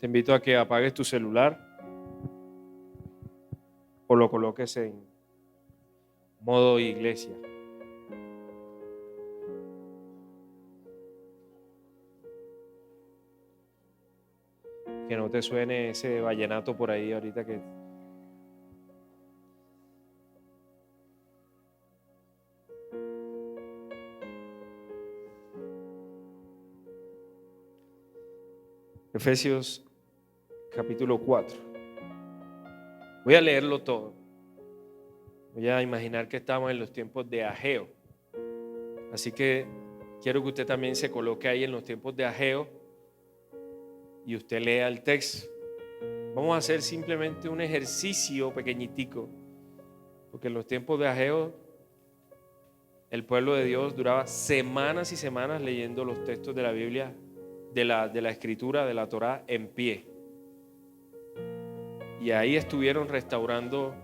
invito a que apagues tu celular o lo coloques en modo iglesia. Que no te suene ese vallenato por ahí ahorita que... Efesios capítulo 4. Voy a leerlo todo. Voy a imaginar que estamos en los tiempos de Ageo. Así que quiero que usted también se coloque ahí en los tiempos de Ageo y usted lea el texto. Vamos a hacer simplemente un ejercicio pequeñitico, porque en los tiempos de Ageo el pueblo de Dios duraba semanas y semanas leyendo los textos de la Biblia, de la escritura, de la Torá en pie. Y ahí estuvieron restaurando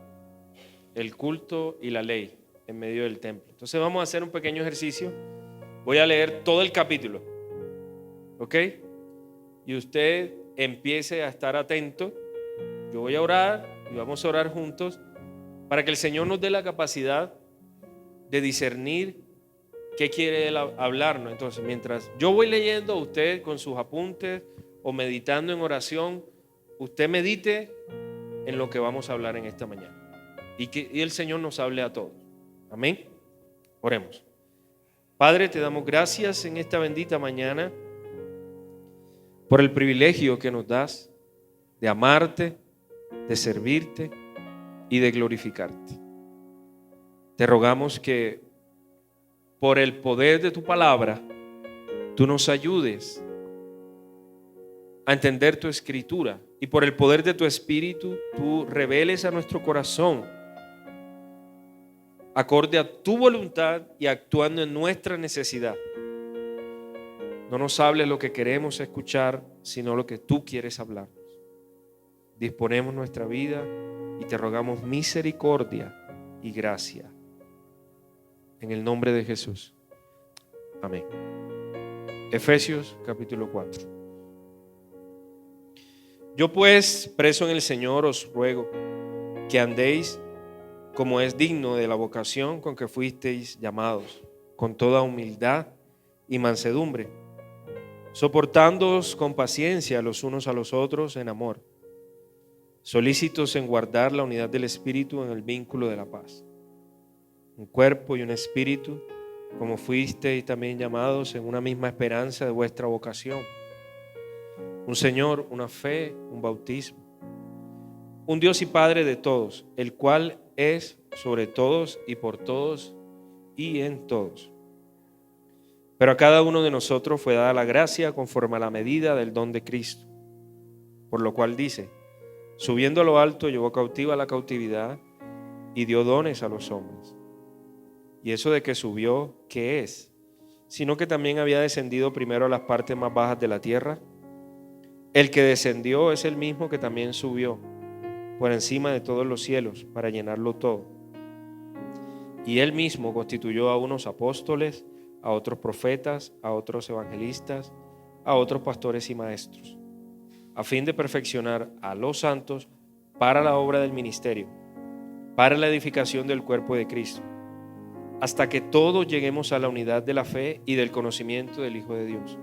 el culto y la ley en medio del templo. Entonces vamos a hacer un pequeño ejercicio. Voy a leer todo el capítulo, ¿ok? Y usted empiece a estar atento. Yo voy a orar y vamos a orar juntos para que el Señor nos dé la capacidad de discernir qué quiere Él hablarnos. Entonces, mientras yo voy leyendo, usted con sus apuntes o meditando en oración, usted medite en lo que vamos a hablar en esta mañana y el Señor nos hable a todos. Amén. Oremos. Padre, te damos gracias en esta bendita mañana por el privilegio que nos das de amarte, de servirte y de glorificarte. Te rogamos que por el poder de tu palabra tú nos ayudes a entender tu escritura y por el poder de tu espíritu tú reveles a nuestro corazón acorde a tu voluntad y actuando en nuestra necesidad. No nos hables lo que queremos escuchar, sino lo que tú quieres hablarnos. Disponemos nuestra vida y te rogamos misericordia y gracia. En el nombre de Jesús. Amén. Efesios capítulo 4. Yo pues, preso en el Señor, os ruego que andéis como es digno de la vocación con que fuisteis llamados, con toda humildad y mansedumbre, soportándoos con paciencia los unos a los otros en amor, solícitos en guardar la unidad del Espíritu en el vínculo de la paz. Un cuerpo y un espíritu, como fuisteis también llamados en una misma esperanza de vuestra vocación. Un Señor, una fe, un bautismo. Un Dios y Padre de todos, el cual es sobre todos y por todos y en todos. Pero a cada uno de nosotros fue dada la gracia conforme a la medida del don de Cristo. Por lo cual dice, subiendo a lo alto llevó cautiva la cautividad y dio dones a los hombres. Y eso de que subió, ¿qué es? Sino que también había descendido primero a las partes más bajas de la tierra. El que descendió es el mismo que también subió por encima de todos los cielos para llenarlo todo. Y él mismo constituyó a unos apóstoles, a otros profetas, a otros evangelistas, a otros pastores y maestros, a fin de perfeccionar a los santos para la obra del ministerio, para la edificación del cuerpo de Cristo, hasta que todos lleguemos a la unidad de la fe y del conocimiento del Hijo de Dios,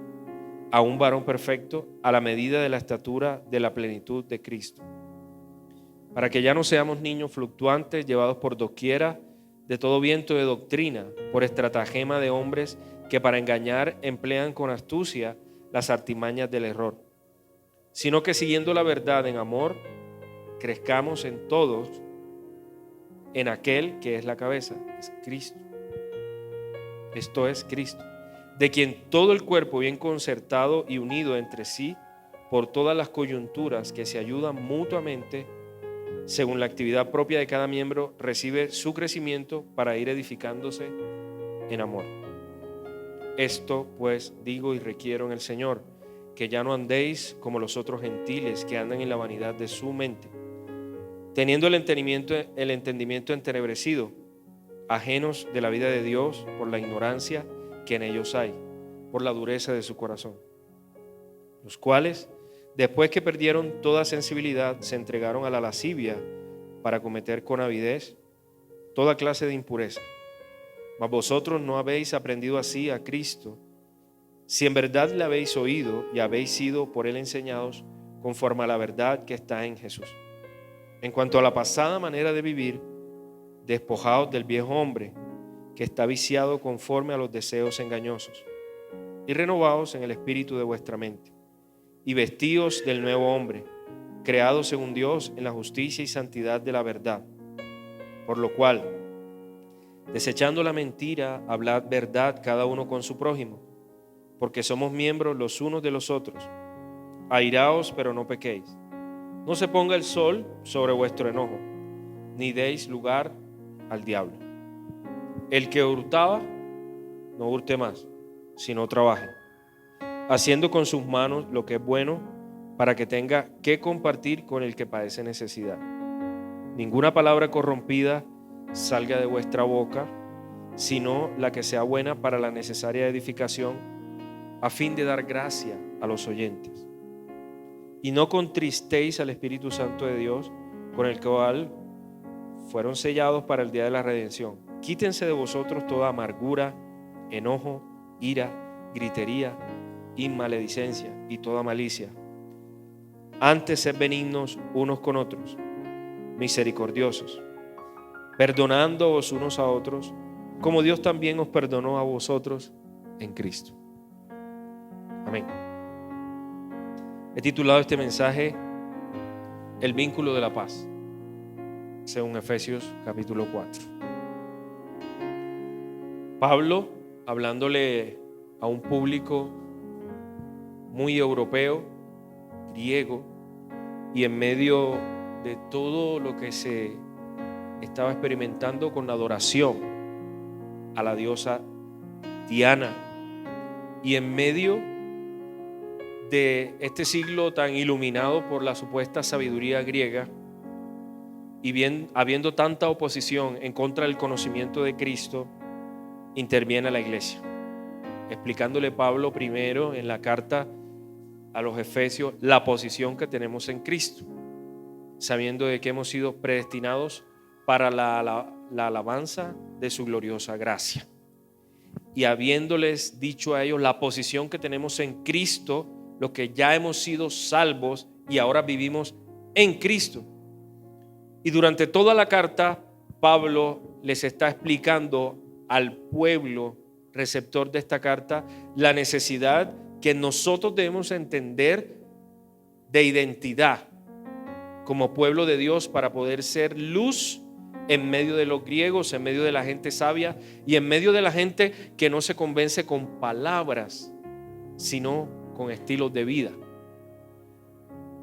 a un varón perfecto a la medida de la estatura de la plenitud de Cristo, para que ya no seamos niños fluctuantes, llevados por doquiera de todo viento de doctrina, por estratagema de hombres que para engañar emplean con astucia las artimañas del error, sino que siguiendo la verdad en amor, crezcamos en todos en aquel que es la cabeza, es Cristo. Esto es Cristo, de quien todo el cuerpo bien concertado y unido entre sí por todas las coyunturas que se ayudan mutuamente según la actividad propia de cada miembro, recibe su crecimiento para ir edificándose en amor. Esto pues digo y requiero en el Señor, que ya no andéis como los otros gentiles que andan en la vanidad de su mente, teniendo el entendimiento entenebrecido, ajenos de la vida de Dios por la ignorancia que en ellos hay, por la dureza de su corazón, los cuales Después que perdieron toda sensibilidad, se entregaron a la lascivia para cometer con avidez toda clase de impureza. Mas vosotros no habéis aprendido así a Cristo, si en verdad le habéis oído y habéis sido por él enseñados conforme a la verdad que está en Jesús. En cuanto a la pasada manera de vivir, despojaos del viejo hombre, que está viciado conforme a los deseos engañosos, y renovaos en el espíritu de vuestra mente, y vestíos del nuevo hombre, creado según Dios en la justicia y santidad de la verdad. Por lo cual, desechando la mentira, hablad verdad cada uno con su prójimo, porque somos miembros los unos de los otros. Airaos, pero no pequéis. No se ponga el sol sobre vuestro enojo, ni deis lugar al diablo. El que hurtaba, no hurte más, sino trabaje, haciendo con sus manos lo que es bueno, para que tenga que compartir con el que padece necesidad. Ninguna palabra corrompida salga de vuestra boca, sino la que sea buena para la necesaria edificación, a fin de dar gracia a los oyentes. Y no contristéis al Espíritu Santo de Dios, con el cual fueron sellados para el día de la redención. Quítense de vosotros toda amargura, enojo, ira, gritería y maledicencia y toda malicia. Antes sed benignos unos con otros, misericordiosos, perdonándoos unos a otros, como Dios también os perdonó a vosotros en Cristo. Amén. He titulado este mensaje El vínculo de la paz, según Efesios capítulo 4. Pablo, hablándole a un público muy europeo, griego, y en medio de todo lo que se estaba experimentando con la adoración a la diosa Diana, y en medio de este siglo tan iluminado por la supuesta sabiduría griega, y bien, habiendo tanta oposición en contra del conocimiento de Cristo, interviene la iglesia, explicándole Pablo primero en la carta a los Efesios la posición que tenemos en Cristo, sabiendo de que hemos sido predestinados para la alabanza de su gloriosa gracia, y habiéndoles dicho a ellos la posición que tenemos en Cristo, los que ya hemos sido salvos y ahora vivimos en Cristo. Y durante toda la carta, Pablo les está explicando al pueblo receptor de esta carta la necesidad que nosotros debemos entender de identidad como pueblo de Dios para poder ser luz en medio de los griegos, en medio de la gente sabia y en medio de la gente que no se convence con palabras, sino con estilos de vida.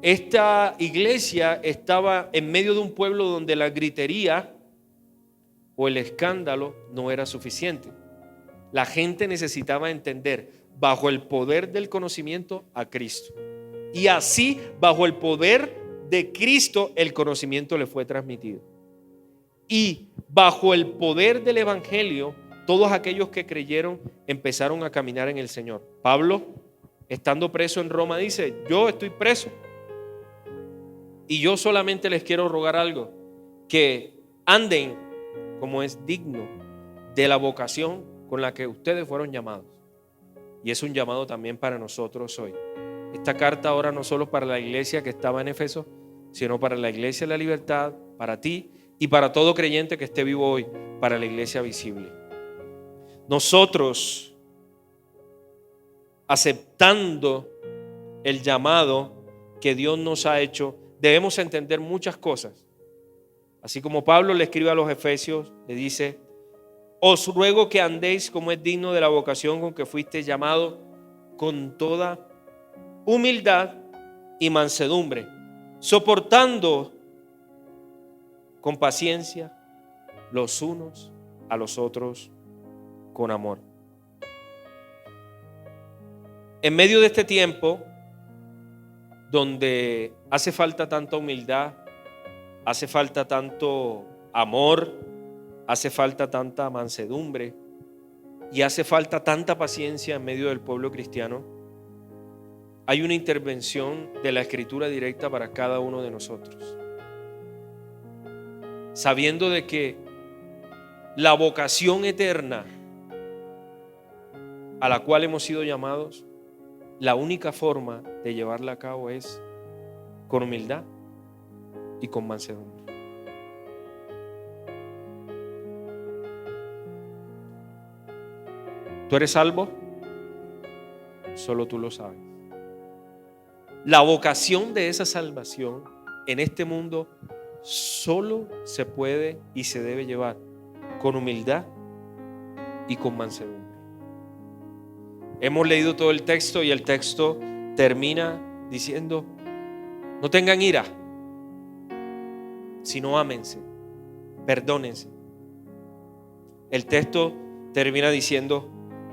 Esta iglesia estaba en medio de un pueblo donde la gritería o el escándalo no era suficiente. La gente necesitaba entender bajo el poder del conocimiento a Cristo, y así bajo el poder de Cristo el conocimiento le fue transmitido, y bajo el poder del evangelio todos aquellos que creyeron empezaron a caminar en el Señor. Pablo, estando preso en Roma, dice: yo estoy preso y yo solamente les quiero rogar algo, que anden como es digno de la vocación con la que ustedes fueron llamados. Y es un llamado también para nosotros hoy. Esta carta ahora no solo para la iglesia que estaba en Éfeso, sino para la iglesia de la libertad, para ti y para todo creyente que esté vivo hoy, para la iglesia visible. Nosotros, aceptando el llamado que Dios nos ha hecho, debemos entender muchas cosas. Así como Pablo le escribe a los Efesios, le dice: os ruego que andéis como es digno de la vocación con que fuiste llamado, con toda humildad y mansedumbre, soportando con paciencia los unos a los otros con amor. En medio de este tiempo donde hace falta tanta humildad, hace falta tanto amor, hace falta tanta mansedumbre y hace falta tanta paciencia en medio del pueblo cristiano, hay una intervención de la Escritura directa para cada uno de nosotros. Sabiendo de que la vocación eterna a la cual hemos sido llamados, la única forma de llevarla a cabo es con humildad y con mansedumbre. ¿Tú eres salvo? Solo tú lo sabes. La vocación de esa salvación en este mundo solo se puede y se debe llevar con humildad y con mansedumbre. Hemos leído todo el texto y el texto termina diciendo: no tengan ira, sino ámense, perdónense. El texto termina diciendo: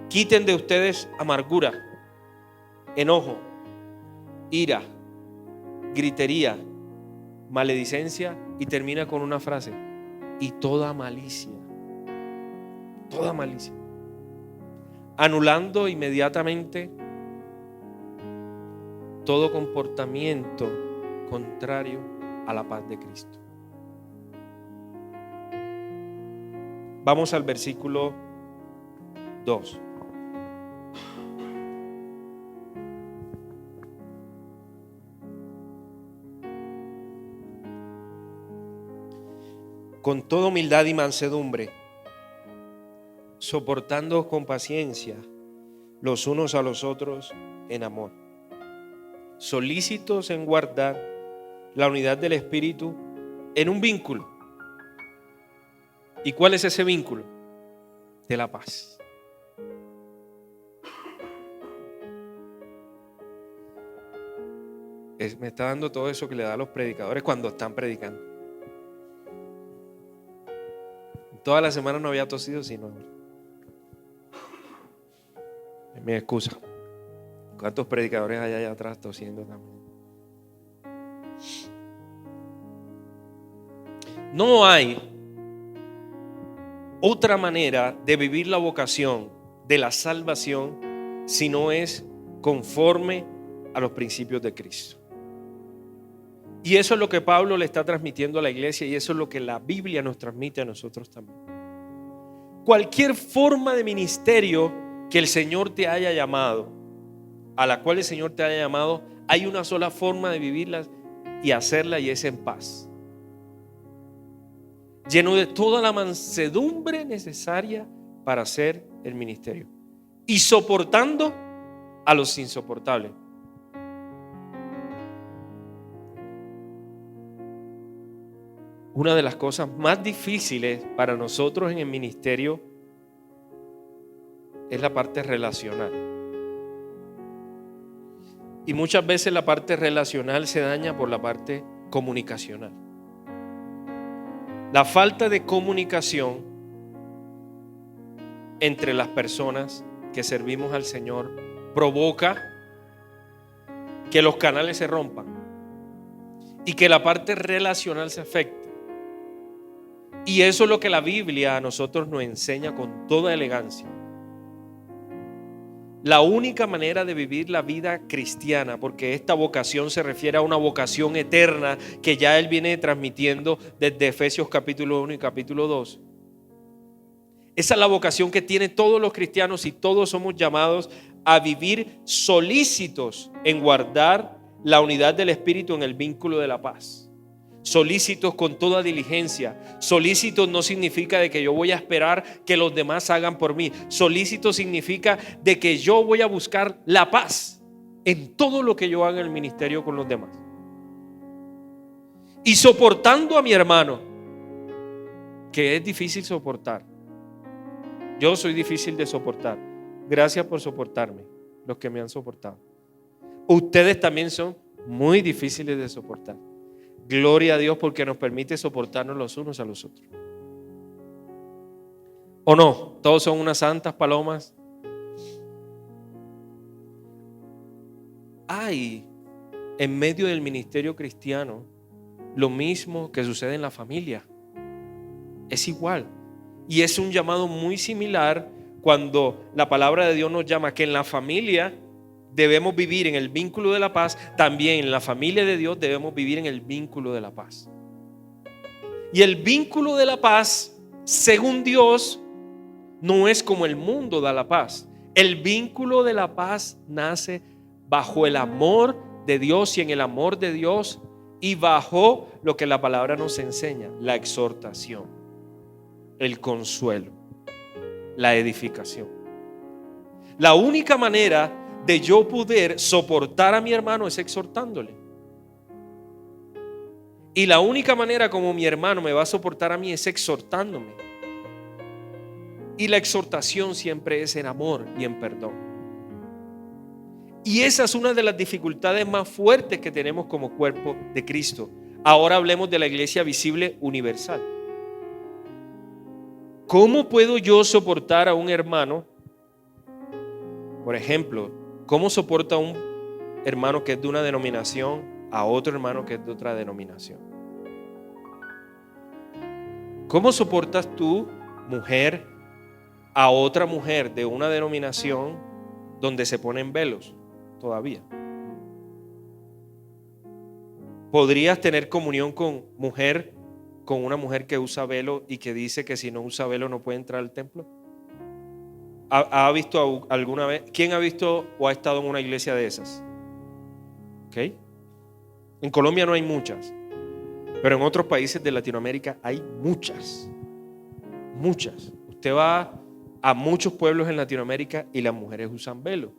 quiten de ustedes amargura, enojo, ira, gritería, maledicencia, y termina con una frase: y toda malicia. Toda malicia. Anulando inmediatamente todo comportamiento contrario a la paz de Cristo. Vamos al versículo 2. Con toda humildad y mansedumbre, soportando con paciencia los unos a los otros en amor, solícitos en guardar la unidad del Espíritu en un vínculo. ¿Y cuál es ese vínculo? De la paz. Me está dando todo eso que le da a los predicadores cuando están predicando. Toda la semana no había tosido, sino es mi excusa. ¿Cuántos predicadores hay allá atrás tosiendo también? No hay otra manera de vivir la vocación de la salvación si no es conforme a los principios de Cristo. Y eso es lo que Pablo le está transmitiendo a la iglesia, y eso es lo que la Biblia nos transmite a nosotros también. Cualquier forma de ministerio que el Señor te haya llamado, a la cual el Señor te haya llamado, hay una sola forma de vivirla y hacerla, y es en paz, lleno de toda la mansedumbre necesaria para hacer el ministerio y soportando a los insoportables. Una de las cosas más difíciles para nosotros en el ministerio es la parte relacional. Y muchas veces la parte relacional se daña por la parte comunicacional. La falta de comunicación entre las personas que servimos al Señor provoca que los canales se rompan y que la parte relacional se afecte. Y eso es lo que la Biblia a nosotros nos enseña con toda elegancia. La única manera de vivir la vida cristiana, porque esta vocación se refiere a una vocación eterna que ya Él viene transmitiendo desde Efesios capítulo 1 y capítulo 2. Esa es la vocación que tienen todos los cristianos, y todos somos llamados a vivir solícitos en guardar la unidad del Espíritu en el vínculo de la paz. Solícitos con toda diligencia. Solícitos no significa de que yo voy a esperar que los demás hagan por mí. Solícito significa de que yo voy a buscar la paz en todo lo que yo haga en el ministerio con los demás. Y soportando a mi hermano, que es difícil soportar. Yo soy difícil de soportar. Gracias por soportarme, los que me han soportado. Ustedes también son muy difíciles de soportar. Gloria a Dios porque nos permite soportarnos los unos a los otros. ¿O no? Todos son unas santas palomas. Hay en medio del ministerio cristiano lo mismo que sucede en la familia. Es igual. Y es un llamado muy similar cuando la palabra de Dios nos llama que en la familia debemos vivir en el vínculo de la paz, también en la familia de Dios debemos vivir en el vínculo de la paz. Y el vínculo de la paz, según Dios, no es como el mundo da la paz. El vínculo de la paz nace bajo el amor de Dios y en el amor de Dios y bajo lo que la palabra nos enseña, la exhortación, el consuelo, la edificación. La única manera de yo poder soportar a mi hermano es exhortándole. Y la única manera como mi hermano me va a soportar a mí es exhortándome. Y la exhortación siempre es en amor y en perdón. Y esa es una de las dificultades más fuertes que tenemos como cuerpo de Cristo. Ahora hablemos de la iglesia visible universal. ¿Cómo puedo yo soportar a un hermano? Por ejemplo, ¿cómo soporta un hermano que es de una denominación a otro hermano que es de otra denominación? ¿Cómo soportas tú, mujer, a otra mujer de una denominación donde se ponen velos todavía? ¿Podrías tener comunión con una mujer que usa velo y que dice que si no usa velo no puede entrar al templo? ¿Ha visto alguna vez? ¿Quién ha visto o ha estado en una iglesia de esas? ¿Ok? En Colombia no hay muchas, pero en otros países de Latinoamérica hay muchas. Muchas. Usted va a muchos pueblos en Latinoamérica y las mujeres usan velo.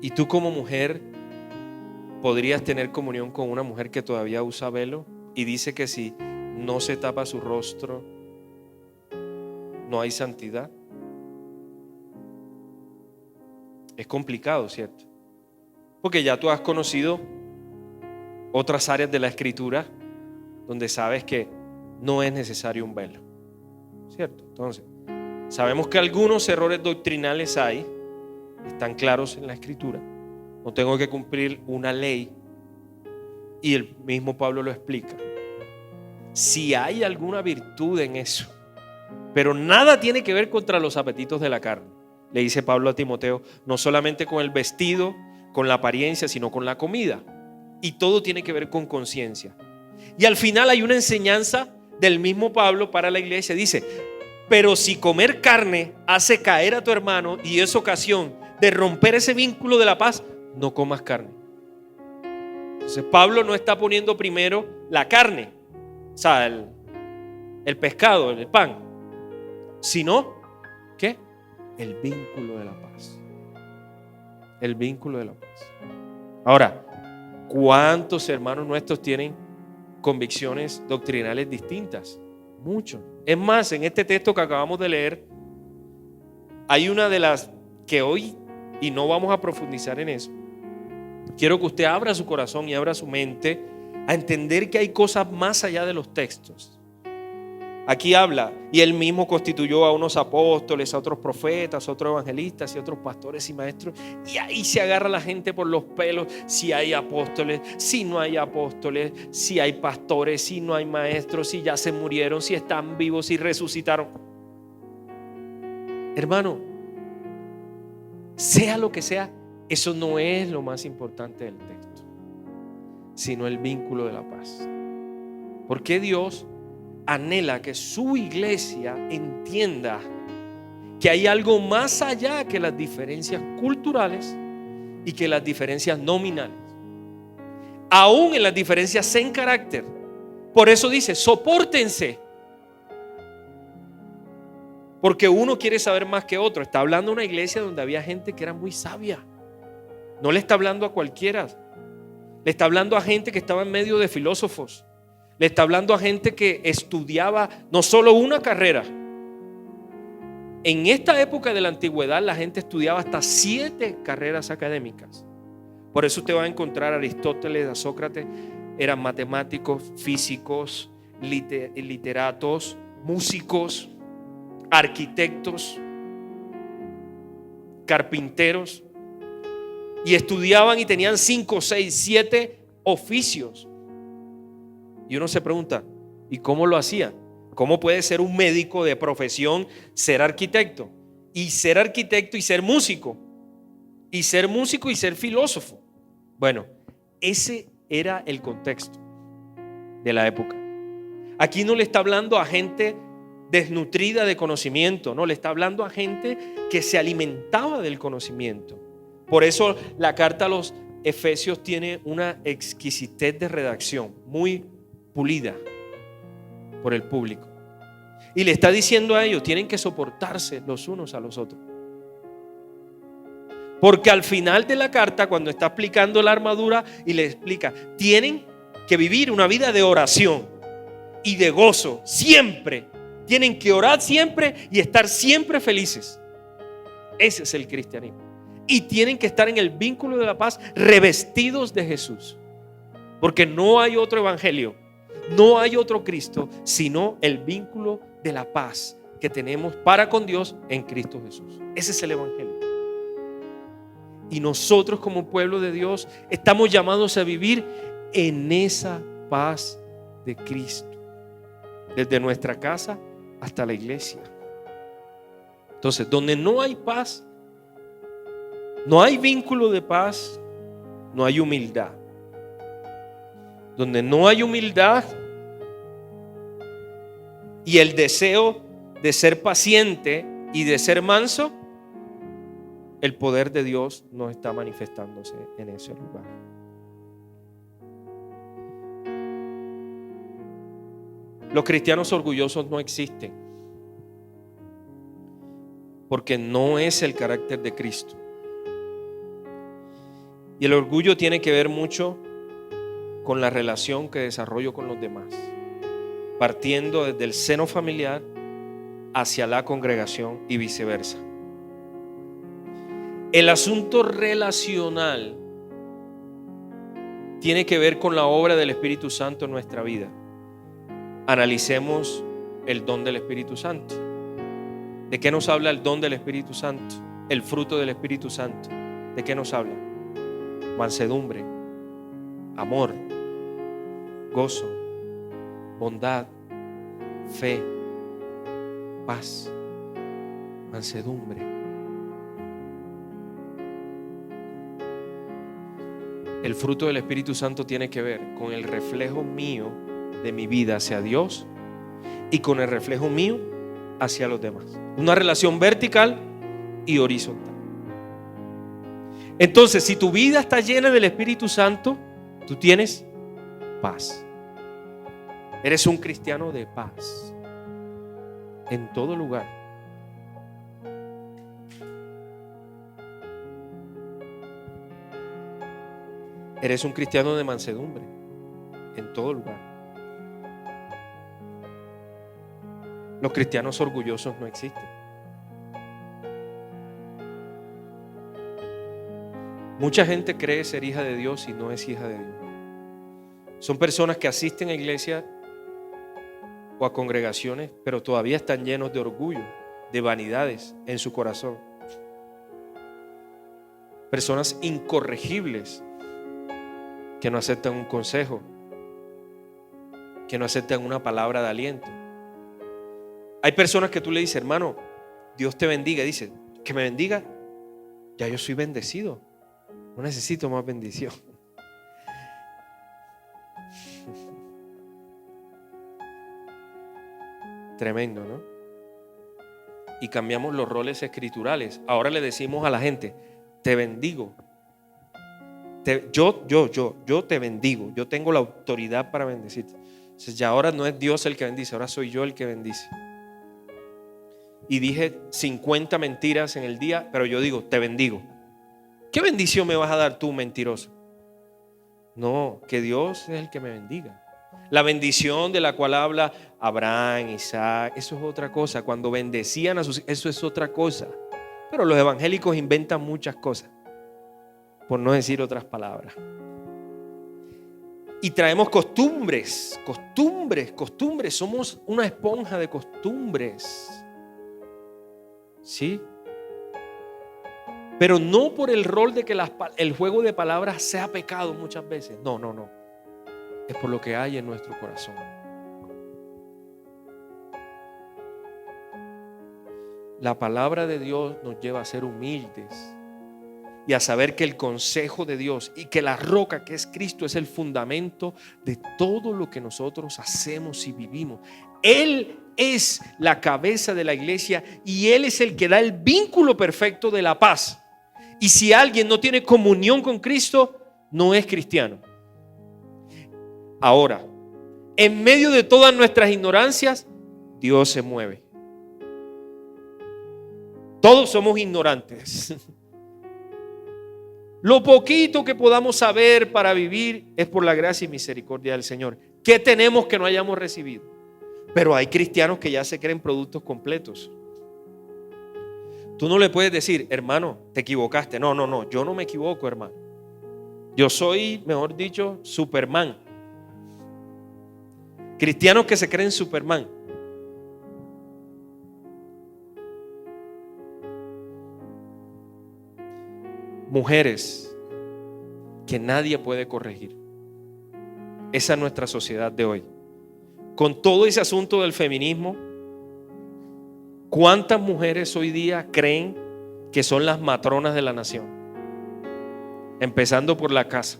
¿Y tú como mujer podrías tener comunión con una mujer que todavía usa velo y dice que si no se tapa su rostro no hay santidad? Es complicado, ¿cierto? Porque ya tú has conocido otras áreas de la Escritura donde sabes que no es necesario un velo, ¿cierto? Entonces, sabemos que algunos errores doctrinales hay, están claros en la Escritura. No tengo que cumplir una ley y el mismo Pablo lo explica. Si hay alguna virtud en eso, pero nada tiene que ver contra los apetitos de la carne, le dice Pablo a Timoteo, no solamente con el vestido, con la apariencia, sino con la comida. Y todo tiene que ver con conciencia. Y al final hay una enseñanza del mismo Pablo para la iglesia. Dice, pero si comer carne hace caer a tu hermano y es ocasión de romper ese vínculo de la paz, no comas carne. Entonces Pablo no está poniendo primero la carne, o sea, el pescado, el pan, sino ¿qué? El vínculo de la paz. El vínculo de la paz. Ahora, ¿cuántos hermanos nuestros tienen convicciones doctrinales distintas? Muchos. Es más, en este texto que acabamos de leer, hay una de las que hoy, y no vamos a profundizar en eso, quiero que usted abra su corazón y abra su mente a entender que hay cosas más allá de los textos. Aquí habla, y él mismo constituyó a unos apóstoles, a otros profetas, a otros evangelistas y a otros pastores y maestros. Y ahí se agarra la gente por los pelos, si hay apóstoles, si no hay apóstoles, si hay pastores, si no hay maestros, si ya se murieron, si están vivos, si resucitaron. Hermano, sea lo que sea, eso no es lo más importante del texto, sino el vínculo de la paz. Porque Dios anhela que su iglesia entienda que hay algo más allá que las diferencias culturales y que las diferencias nominales, aún en las diferencias en carácter. Por eso dice, sopórtense, porque uno quiere saber más que otro. Está hablando de una iglesia donde había gente que era muy sabia. No le está hablando a cualquiera, le está hablando a gente que estaba en medio de filósofos. Le está hablando a gente que estudiaba no solo una carrera. En esta época de la antigüedad la gente estudiaba hasta 7 carreras académicas. Por eso usted va a encontrar a Aristóteles, a Sócrates, eran matemáticos, físicos, literatos, músicos, arquitectos, carpinteros, y estudiaban y tenían 5, 6, 7 oficios. Y uno se pregunta, ¿y cómo lo hacían? ¿Cómo puede ser un médico de profesión ser arquitecto? Y ser arquitecto y ser músico. y ser músico y ser filósofo. Bueno, ese era el contexto de la época. Aquí no le está hablando a gente desnutrida de conocimiento, no, le está hablando a gente que se alimentaba del conocimiento. Por eso la carta a los Efesios tiene una exquisitez de redacción muy pulida por el público. Y le está diciendo a ellos, tienen que soportarse los unos a los otros. Porque al final de la carta, cuando está explicando la armadura y le explica, tienen que vivir una vida de oración y de gozo siempre. Tienen que orar siempre y estar siempre felices. Ese es el cristianismo. Y tienen que estar en el vínculo de la paz, revestidos de Jesús. Porque no hay otro evangelio, no hay otro Cristo, sino el vínculo de la paz que tenemos para con Dios en Cristo Jesús. Ese es el evangelio. Y nosotros como pueblo de Dios estamos llamados a vivir en esa paz de Cristo, desde nuestra casa hasta la iglesia. Entonces, donde no hay paz, no hay vínculo de paz, no hay humildad. Donde no hay humildad y el deseo de ser paciente y de ser manso, el poder de Dios no está manifestándose en ese lugar. Los cristianos orgullosos no existen, porque no es el carácter de Cristo. Y el orgullo tiene que ver mucho con la relación que desarrollo con los demás, partiendo desde el seno familiar hacia la congregación y viceversa. El asunto relacional tiene que ver con la obra del Espíritu Santo en nuestra vida. Analicemos el don del Espíritu Santo. ¿De qué nos habla el don del Espíritu Santo? El fruto del Espíritu Santo. ¿De qué nos habla? Mansedumbre, amor, gozo, bondad, fe, paz, mansedumbre. El fruto del Espíritu Santo tiene que ver con el reflejo mío de mi vida hacia Dios y con el reflejo mío hacia los demás. Una relación vertical y horizontal. Entonces, si tu vida está llena del Espíritu Santo, tú tienes paz. Eres un cristiano de paz en todo lugar. Eres un cristiano de mansedumbre en todo lugar. Los cristianos orgullosos no existen. Mucha gente cree ser hija de Dios y no es hija de Dios. Son personas que asisten a iglesia o a congregaciones, pero todavía están llenos de orgullo, de vanidades en su corazón. Personas incorregibles que no aceptan un consejo, que no aceptan una palabra de aliento. Hay personas que tú le dices, hermano, Dios te bendiga. Dice, que me bendiga, ya yo soy bendecido, no necesito más bendición. Tremendo, ¿no? Y cambiamos los roles escriturales. Ahora le decimos a la gente, te bendigo. Yo te bendigo. Yo tengo la autoridad para bendecirte. Entonces ya ahora no es Dios el que bendice, ahora soy yo el que bendice. Y dije 50 mentiras en el día, pero yo digo, te bendigo. ¿Qué bendición me vas a dar tú, mentiroso? No, que Dios es el que me bendiga. La bendición de la cual habla Abraham, Isaac, eso es otra cosa. Cuando bendecían a sus hijos, eso es otra cosa. Pero los evangélicos inventan muchas cosas, por no decir otras palabras. Y traemos costumbres. Somos una esponja de costumbres. ¿Sí? Pero no por el rol de que el juego de palabras sea pecado muchas veces. No. Es por lo que hay en nuestro corazón. La palabra de Dios nos lleva a ser humildes y a saber que el consejo de Dios y que la roca que es Cristo es el fundamento de todo lo que nosotros hacemos y vivimos. Él es la cabeza de la iglesia y Él es el que da el vínculo perfecto de la paz. Y si alguien no tiene comunión con Cristo, no es cristiano. Ahora, en medio de todas nuestras ignorancias, Dios se mueve. Todos somos ignorantes. Lo poquito que podamos saber para vivir es por la gracia y misericordia del Señor. ¿Qué tenemos que no hayamos recibido? Pero hay cristianos que ya se creen productos completos. Tú no le puedes decir, hermano, te equivocaste. No, yo no me equivoco, hermano. Yo soy, mejor dicho, Superman. Cristianos que se creen Superman. Mujeres que nadie puede corregir. Esa es nuestra sociedad de hoy. Con todo ese asunto del feminismo, ¿cuántas mujeres hoy día creen que son las matronas de la nación? Empezando por la casa.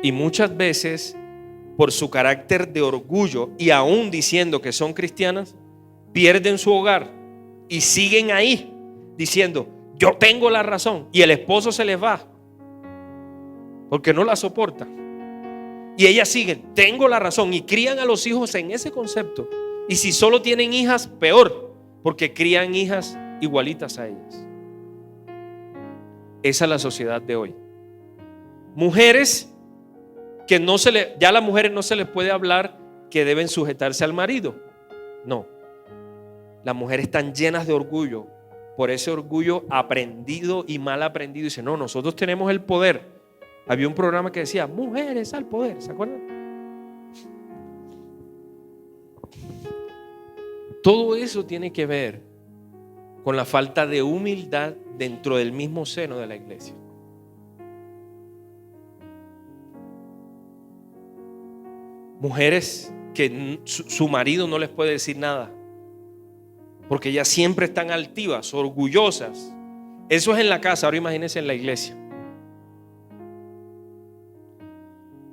Y muchas veces, por su carácter de orgullo y aún diciendo que son cristianas, pierden su hogar y siguen ahí diciendo, yo tengo la razón, y el esposo se les va porque no la soporta. Y ellas siguen, tengo la razón, y crían a los hijos en ese concepto. Y si solo tienen hijas, peor, porque crían hijas igualitas a ellas. Esa es la sociedad de hoy. Mujeres que ya a las mujeres no se les puede hablar que deben sujetarse al marido. No. Las mujeres están llenas de orgullo. Por ese orgullo aprendido y mal aprendido. Dicen, no, nosotros tenemos el poder. Había un programa que decía, mujeres al poder, ¿se acuerdan? Todo eso tiene que ver con la falta de humildad dentro del mismo seno de la iglesia. Mujeres que su marido no les puede decir nada, porque ellas siempre están altivas, orgullosas. Eso es en la casa, ahora imagínense en la iglesia.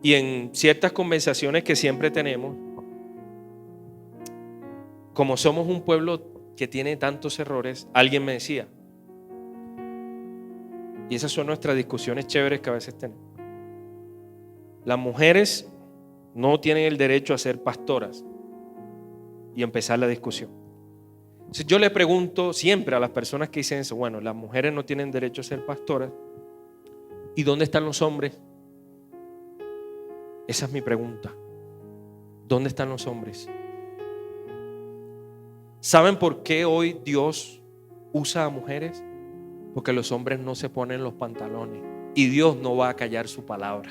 Y en ciertas conversaciones que siempre tenemos, como somos un pueblo que tiene tantos errores, alguien me decía, y esas son nuestras discusiones chéveres que a veces tenemos, las mujeres no tienen el derecho a ser pastoras, y empezar la discusión. Entonces yo le pregunto siempre a las personas que dicen eso, bueno, las mujeres no tienen derecho a ser pastoras, ¿y dónde están los hombres? Esa es mi pregunta. ¿Dónde están los hombres? ¿Saben por qué hoy Dios usa a mujeres? Porque los hombres no se ponen los pantalones y Dios no va a callar su palabra.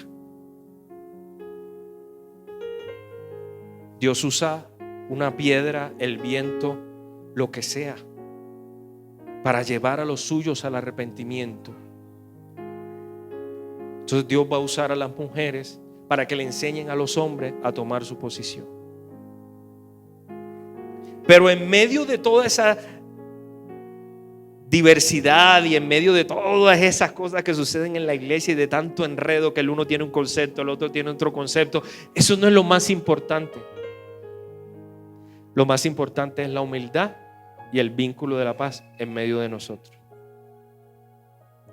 Dios usa una piedra, el viento, lo que sea, para llevar a los suyos al arrepentimiento. Entonces Dios va a usar a las mujeres para que le enseñen a los hombres a tomar su posición. Pero en medio de toda esa diversidad y en medio de todas esas cosas que suceden en la iglesia y de tanto enredo que el uno tiene un concepto, el otro tiene otro concepto, eso no es lo más importante. Lo más importante es la humildad y el vínculo de la paz en medio de nosotros.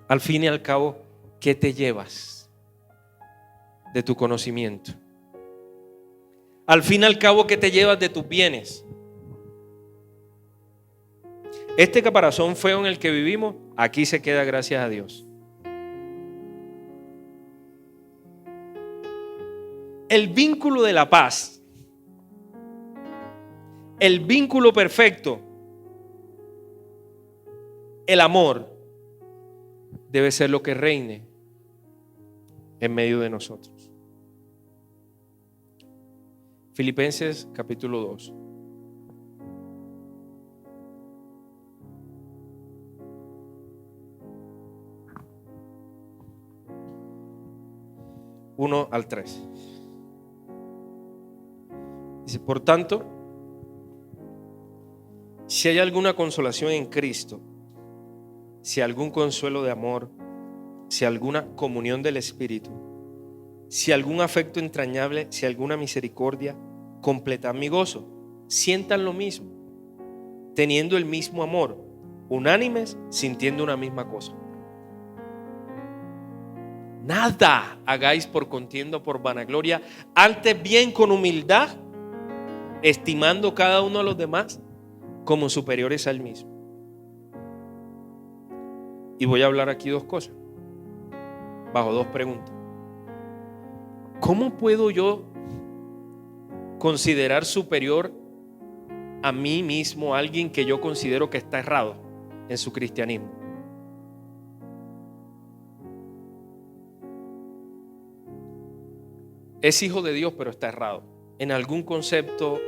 Al fin y al cabo, ¿qué te llevas de tu conocimiento? Al fin y al cabo, ¿qué te llevas de tus bienes? Este caparazón feo en el que vivimos, aquí se queda, gracias a Dios. El vínculo de la paz, el vínculo perfecto, el amor, debe ser lo que reine en medio de nosotros. Filipenses capítulo 2. Uno al 3. Dice, por tanto, Si hay alguna consolación en Cristo, si algún consuelo de amor, si alguna comunión del Espíritu, si algún afecto entrañable, si alguna misericordia, completad mi gozo. Sientan lo mismo, teniendo el mismo amor, unánimes, sintiendo una misma cosa. Nada hagáis por contienda o por vanagloria, antes bien con humildad, estimando cada uno a los demás como superiores al mismo. Y voy a hablar aquí dos cosas, bajo dos preguntas. ¿Cómo puedo yo considerar superior a mí mismo a alguien que yo considero que está errado en su cristianismo? Es hijo de Dios, pero está errado en algún concepto,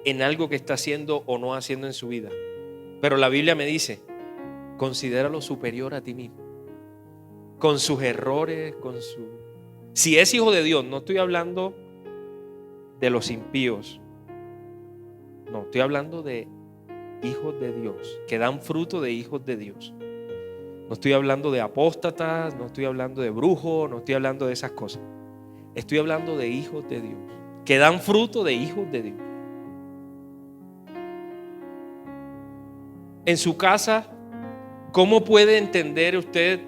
en algo que está haciendo o no haciendo en su vida. Pero la Biblia me dice, considéralo superior a ti mismo, con sus errores, si es hijo de Dios. No estoy hablando de los impíos, no, estoy hablando de hijos de Dios, que dan fruto de hijos de Dios. No estoy hablando de apóstatas, no estoy hablando de brujos, no estoy hablando de esas cosas. Estoy hablando de hijos de Dios, que dan fruto de hijos de Dios. En su casa, ¿cómo puede entender usted,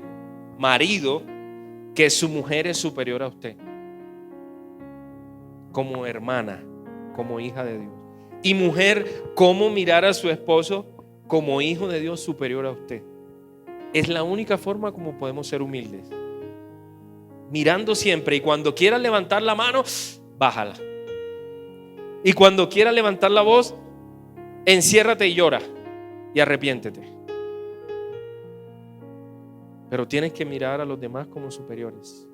marido, que su mujer es superior a usted? Como hermana, como hija de Dios. Y mujer, ¿cómo mirar a su esposo como hijo de Dios superior a usted? Es la única forma como podemos ser humildes. Mirando siempre, y cuando quiera levantar la mano, bájala. Y cuando quiera levantar la voz, enciérrate y llora y arrepiéntete. Pero tienes que mirar a los demás como superiores,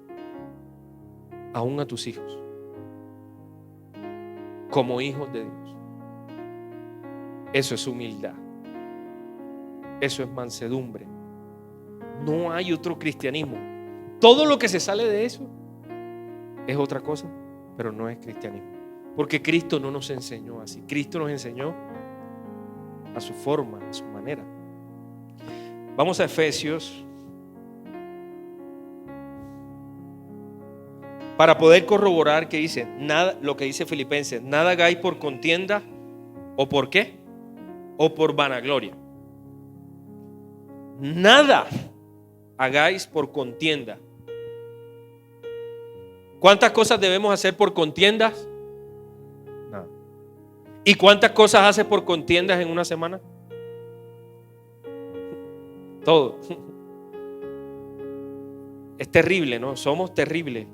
aún a tus hijos, como hijos de Dios. Eso es humildad. Eso es mansedumbre. No hay otro cristianismo. Todo lo que se sale de eso es otra cosa, pero no es cristianismo. Porque Cristo no nos enseñó así. Cristo nos enseñó a su forma, a su manera. Vamos a Efesios para poder corroborar que dice nada, lo que dice Filipenses: nada hagáis por contienda o por qué, o por vanagloria. Nada hagáis por contienda. ¿Cuántas cosas debemos hacer por contiendas? Nada. ¿Y cuántas cosas haces por contiendas en una semana? Todo. Es terrible, ¿no? Somos terribles.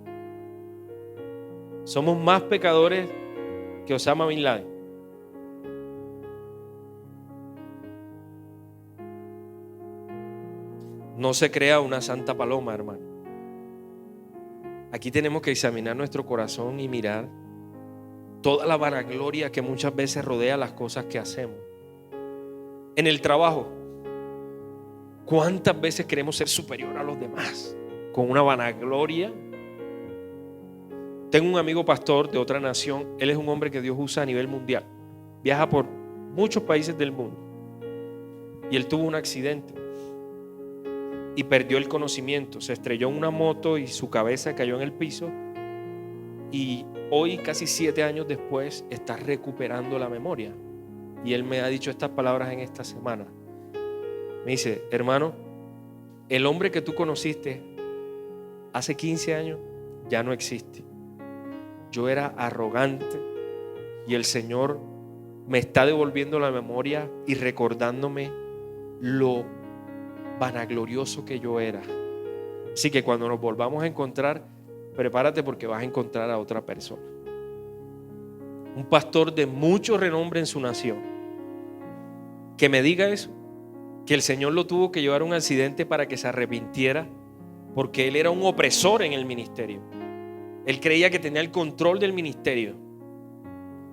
Somos más pecadores que Osama Bin Laden. No se crea una santa paloma, hermano. Aquí tenemos que examinar nuestro corazón y mirar toda la vanagloria que muchas veces rodea las cosas que hacemos. En el trabajo, ¿cuántas veces queremos ser superior a los demás con una vanagloria? Tengo un amigo pastor de otra nación. Él es un hombre que Dios usa a nivel mundial. Viaja por muchos países del mundo. Y él tuvo un accidente y perdió el conocimiento. Se estrelló en una moto y su cabeza cayó en el piso. Y hoy, casi 7 años después, está recuperando la memoria. Y él me ha dicho estas palabras en esta semana. Me dice: hermano, el hombre que tú conociste hace 15 años ya no existe. Yo era arrogante y el Señor me está devolviendo la memoria y recordándome lo vanaglorioso que yo era. Así que cuando nos volvamos a encontrar, prepárate, porque vas a encontrar a otra persona. Un pastor de mucho renombre en su nación, que me diga eso, que el Señor lo tuvo que llevar a un accidente para que se arrepintiera, porque él era un opresor en el ministerio. Él creía que tenía el control del ministerio.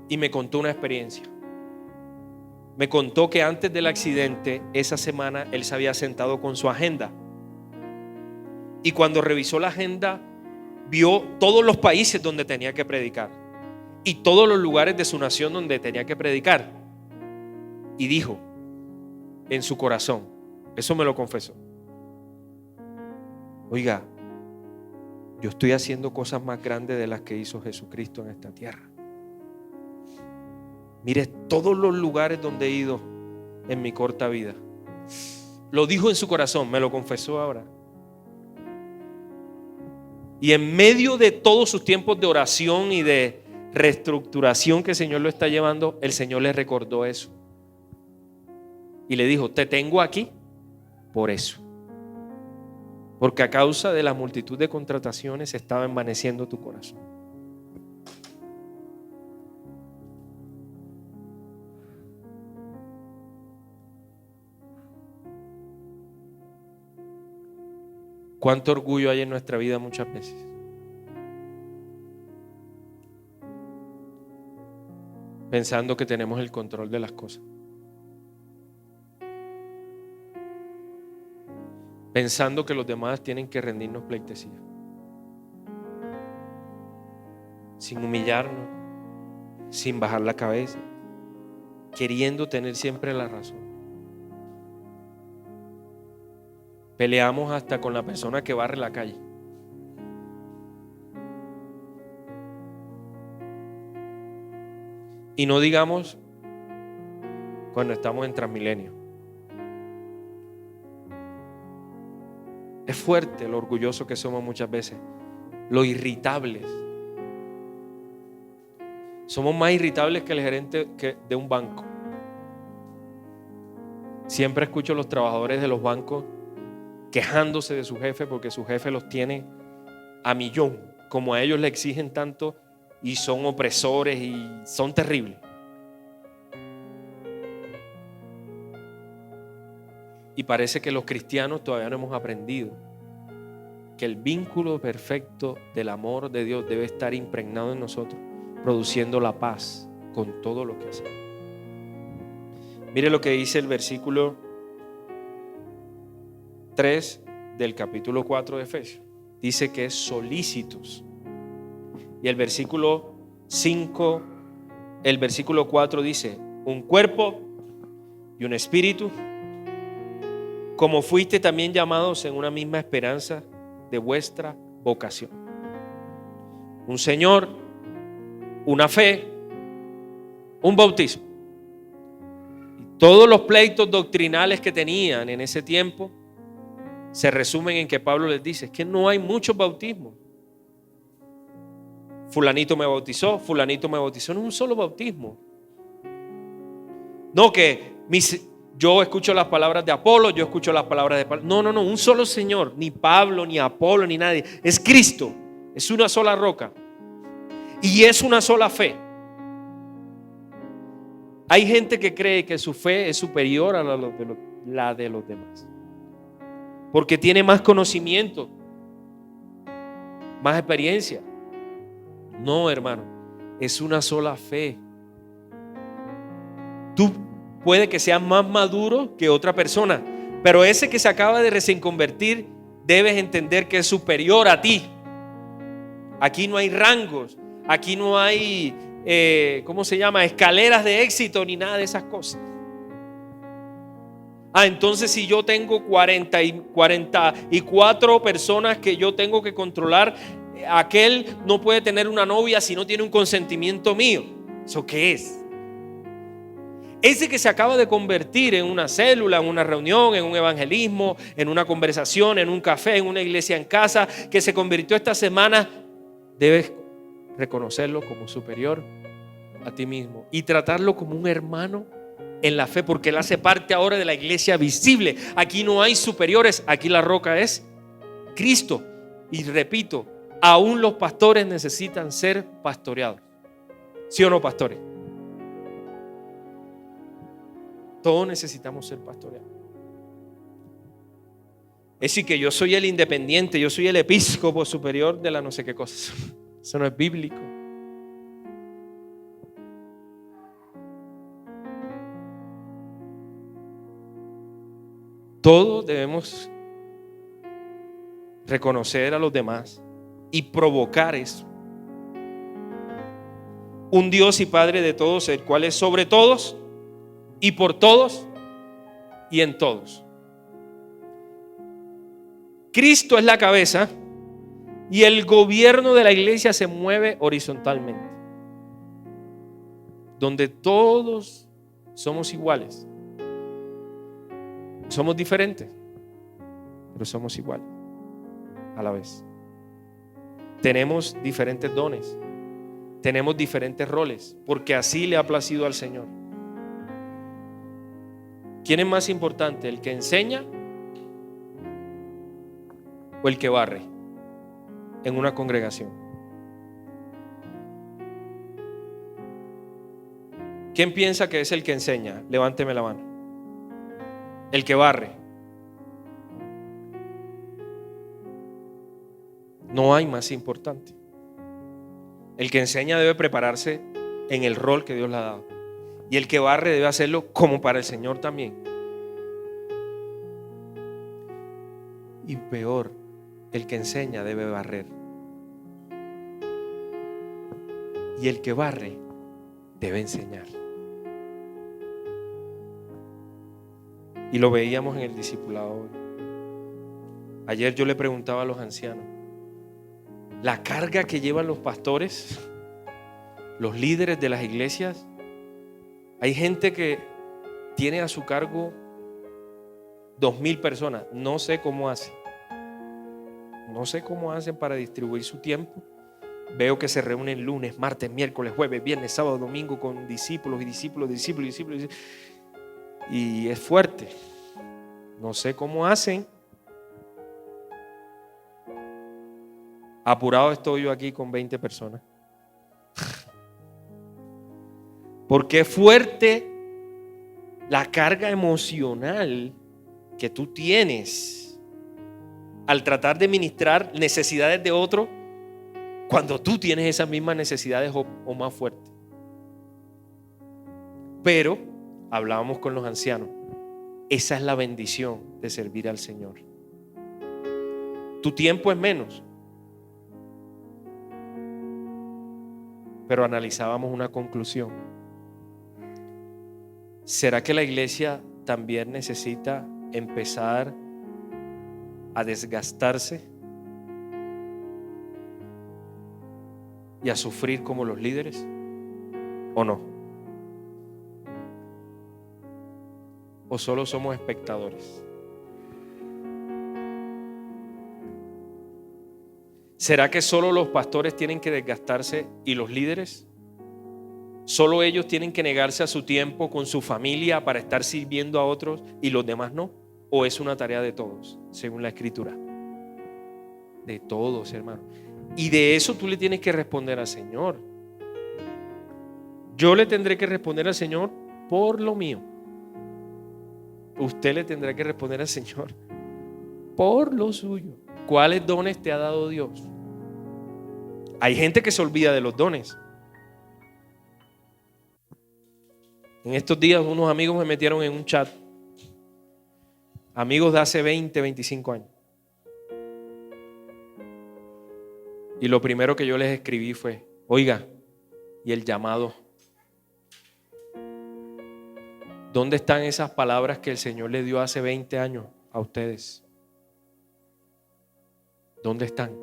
Y me contó una experiencia. Me contó que antes del accidente, esa semana, él se había sentado con su agenda. Y cuando revisó la agenda, vio todos los países donde tenía que predicar y todos los lugares de su nación donde tenía que predicar. Y dijo: en su corazón. Eso me lo confesó. Oiga, yo estoy haciendo cosas más grandes de las que hizo Jesucristo en esta tierra. Mire todos los lugares donde he ido en mi corta vida. Lo dijo en su corazón, me lo confesó ahora. Y en medio de todos sus tiempos de oración y de reestructuración que el Señor lo está llevando, el Señor le recordó eso. Y le dijo, te tengo aquí por eso. Porque a causa de la multitud de contrataciones estaba envaneciendo tu corazón. ¿Cuánto orgullo hay en nuestra vida muchas veces? Pensando que tenemos el control de las cosas. Pensando que los demás tienen que rendirnos pleitesía. Sin humillarnos, sin bajar la cabeza, queriendo tener siempre la razón. Peleamos hasta con la persona que barre la calle. Y no digamos cuando estamos en Transmilenio. Es fuerte lo orgulloso que somos muchas veces, lo irritables. Somos más irritables que el gerente de un banco. Siempre escucho a los trabajadores de los bancos quejándose de su jefe porque su jefe los tiene a millón, como a ellos le exigen tanto y son opresores y son terribles. Y parece que los cristianos todavía no hemos aprendido que el vínculo perfecto del amor de Dios debe estar impregnado en nosotros, produciendo la paz con todo lo que hacemos. Mire lo que dice el versículo 3 del capítulo 4 de Efesios. Dice que es solícitos. Y el versículo 5, el versículo 4 dice, un cuerpo y un espíritu, como fuiste también llamados en una misma esperanza de vuestra vocación. Un Señor, una fe, un bautismo. Y todos los pleitos doctrinales que tenían en ese tiempo se resumen en que Pablo les dice, es que no hay muchos bautismos. Fulanito me bautizó, no es un solo bautismo. No que yo escucho las palabras de Apolo, yo escucho las palabras de Pablo. No, un solo Señor, ni Pablo, ni Apolo, ni nadie. Es Cristo, es una sola roca y es una sola fe. Hay gente que cree que su fe es superior a la de los demás, porque tiene más conocimiento, más experiencia. No, hermano, es una sola fe. Tú puede que seas más maduro que otra persona, pero ese que se acaba de recién convertir, debes entender que es superior a ti. Aquí no hay rangos, aquí no hay, escaleras de éxito ni nada de esas cosas. Entonces si yo tengo 44 personas que yo tengo que controlar, aquel no puede tener una novia si no tiene un consentimiento mío. ¿Eso qué es? Ese que se acaba de convertir en una célula, en una reunión, en un evangelismo, en una conversación, en un café, en una iglesia en casa, que se convirtió esta semana, debes reconocerlo como superior a ti mismo y tratarlo como un hermano en la fe, porque él hace parte ahora de la iglesia visible. Aquí no hay superiores, aquí la roca es Cristo. Y repito, aún los pastores necesitan ser pastoreados. ¿Sí o no, pastores? Todos necesitamos ser pastoreados. Es decir, que yo soy el independiente, yo soy el episcopo superior de la no sé qué cosa. Eso no es bíblico. Todos debemos reconocer a los demás y provocar eso. Un Dios y Padre de todos, el cual es sobre todos y por todos y en todos. Cristo es la cabeza y el gobierno de la iglesia se mueve horizontalmente, donde todos somos iguales. Somos diferentes, pero somos iguales a la vez. Tenemos diferentes dones, tenemos diferentes roles, porque así le ha placido al Señor. ¿Quién es más importante, el que enseña o el que barre en una congregación? ¿Quién piensa que es el que enseña? Levánteme la mano. El que barre. No hay más importante. El que enseña debe prepararse en el rol que Dios le ha dado. Y el que barre debe hacerlo como para el Señor también. Y peor, el que enseña debe barrer. Y el que barre debe enseñar. Y lo veíamos en el discipulado hoy. Ayer yo le preguntaba a los ancianos, la carga que llevan los pastores, los líderes de las iglesias. Hay gente que tiene a su cargo 2,000 personas. No sé cómo hacen. No sé cómo hacen para distribuir su tiempo. Veo que se reúnen lunes, martes, miércoles, jueves, viernes, sábado, domingo con discípulos y discípulos. Y es fuerte. No sé cómo hacen. Apurado estoy yo aquí con 20 personas. Porque es fuerte la carga emocional que tú tienes al tratar de ministrar necesidades de otro cuando tú tienes esas mismas necesidades o más fuertes. Pero hablábamos con los ancianos, esa es la bendición de servir al Señor. Tu tiempo es menos, pero analizábamos una conclusión. ¿Será que la iglesia también necesita empezar a desgastarse y a sufrir como los líderes? ¿O no? ¿O solo somos espectadores? ¿Será que solo los pastores tienen que desgastarse y los líderes? ¿Solo ellos tienen que negarse a su tiempo con su familia para estar sirviendo a otros y los demás no? ¿O es una tarea de todos, según la Escritura? De todos, hermano. Y de eso tú le tienes que responder al Señor. Yo le tendré que responder al Señor por lo mío. Usted le tendrá que responder al Señor por lo suyo. ¿Cuáles dones te ha dado Dios? Hay gente que se olvida de los dones. En estos días unos amigos me metieron en un chat. Amigos de hace 20, 25 años. Y lo primero que yo les escribí fue, oiga, ¿y el llamado? ¿Dónde están esas palabras que el Señor le dio hace 20 años a ustedes? ¿Dónde están?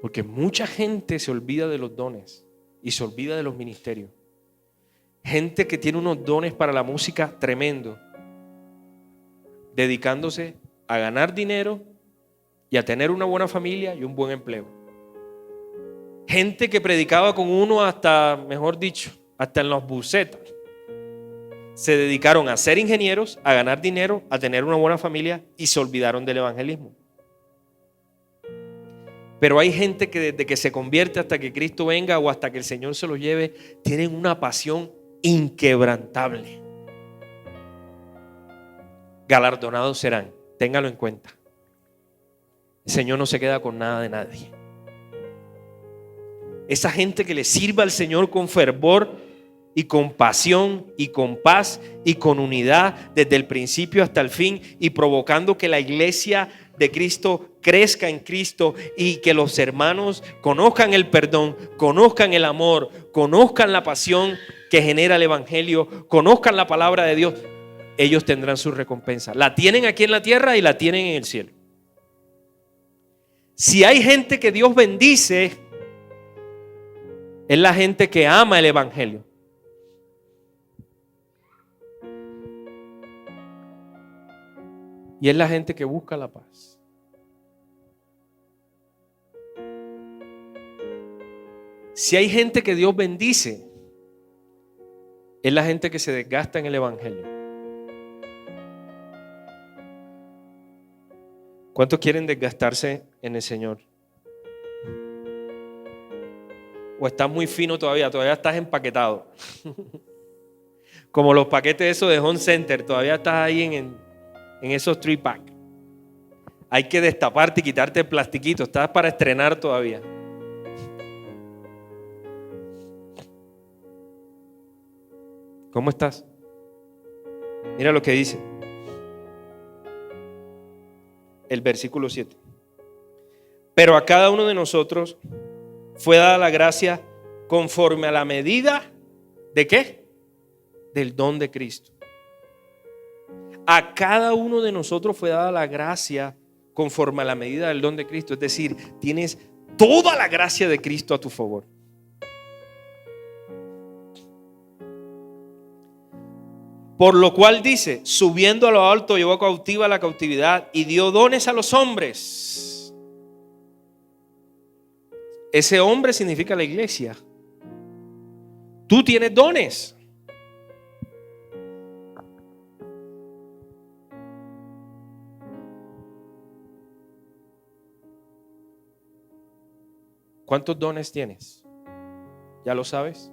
Porque mucha gente se olvida de los dones y se olvida de los ministerios. Gente que tiene unos dones para la música tremendo, dedicándose a ganar dinero y a tener una buena familia y un buen empleo. Gente que predicaba con uno hasta, mejor dicho, hasta en las bucetas. Se dedicaron a ser ingenieros, a ganar dinero, a tener una buena familia y se olvidaron del evangelismo. Pero hay gente que desde que se convierte hasta que Cristo venga o hasta que el Señor se los lleve, tienen una pasión inquebrantable. Galardonados serán, téngalo en cuenta. El Señor no se queda con nada de nadie. Esa gente que le sirva al Señor con fervor y con pasión y con paz y con unidad desde el principio hasta el fin y provocando que la iglesia de Cristo crezca en Cristo y que los hermanos conozcan el perdón, conozcan el amor, conozcan la pasión que genera el evangelio, conozcan la palabra de Dios. ellos tendrán su recompensa. La tienen aquí en la tierra y la tienen en el cielo. Si hay gente que Dios bendice, es la gente que ama el evangelio. Y es la gente que busca la paz. Si hay gente que Dios bendice, es la gente que se desgasta en el evangelio. ¿Cuántos quieren desgastarse en el Señor? ¿O estás muy fino todavía? Todavía estás empaquetado. Como los paquetes esos de Home Center, todavía estás ahí en esos 3-pack. Hay que destaparte y quitarte el plastiquito. Estás para estrenar todavía. ¿Cómo estás? Mira lo que dice el versículo 7. Pero a cada uno de nosotros fue dada la gracia conforme a la medida ¿de qué? Del don de Cristo. A cada uno de nosotros fue dada la gracia conforme a la medida del don de Cristo. Es decir, tienes toda la gracia de Cristo a tu favor. Por lo cual dice, subiendo a lo alto llevó cautiva la cautividad y dio dones a los hombres. Ese hombre significa la iglesia. Tú tienes dones. ¿Cuántos dones tienes? ¿Ya lo sabes?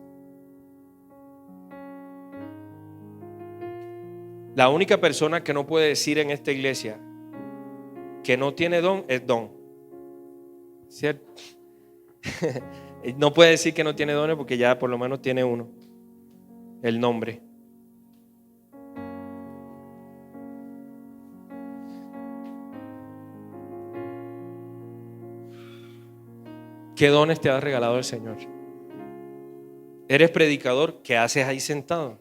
La única persona que no puede decir en esta iglesia que no tiene don es Don. ¿Cierto? No puede decir que no tiene dones porque ya por lo menos tiene uno. El nombre. ¿Qué dones te ha regalado el Señor? ¿Eres predicador? ¿Qué haces ahí sentado?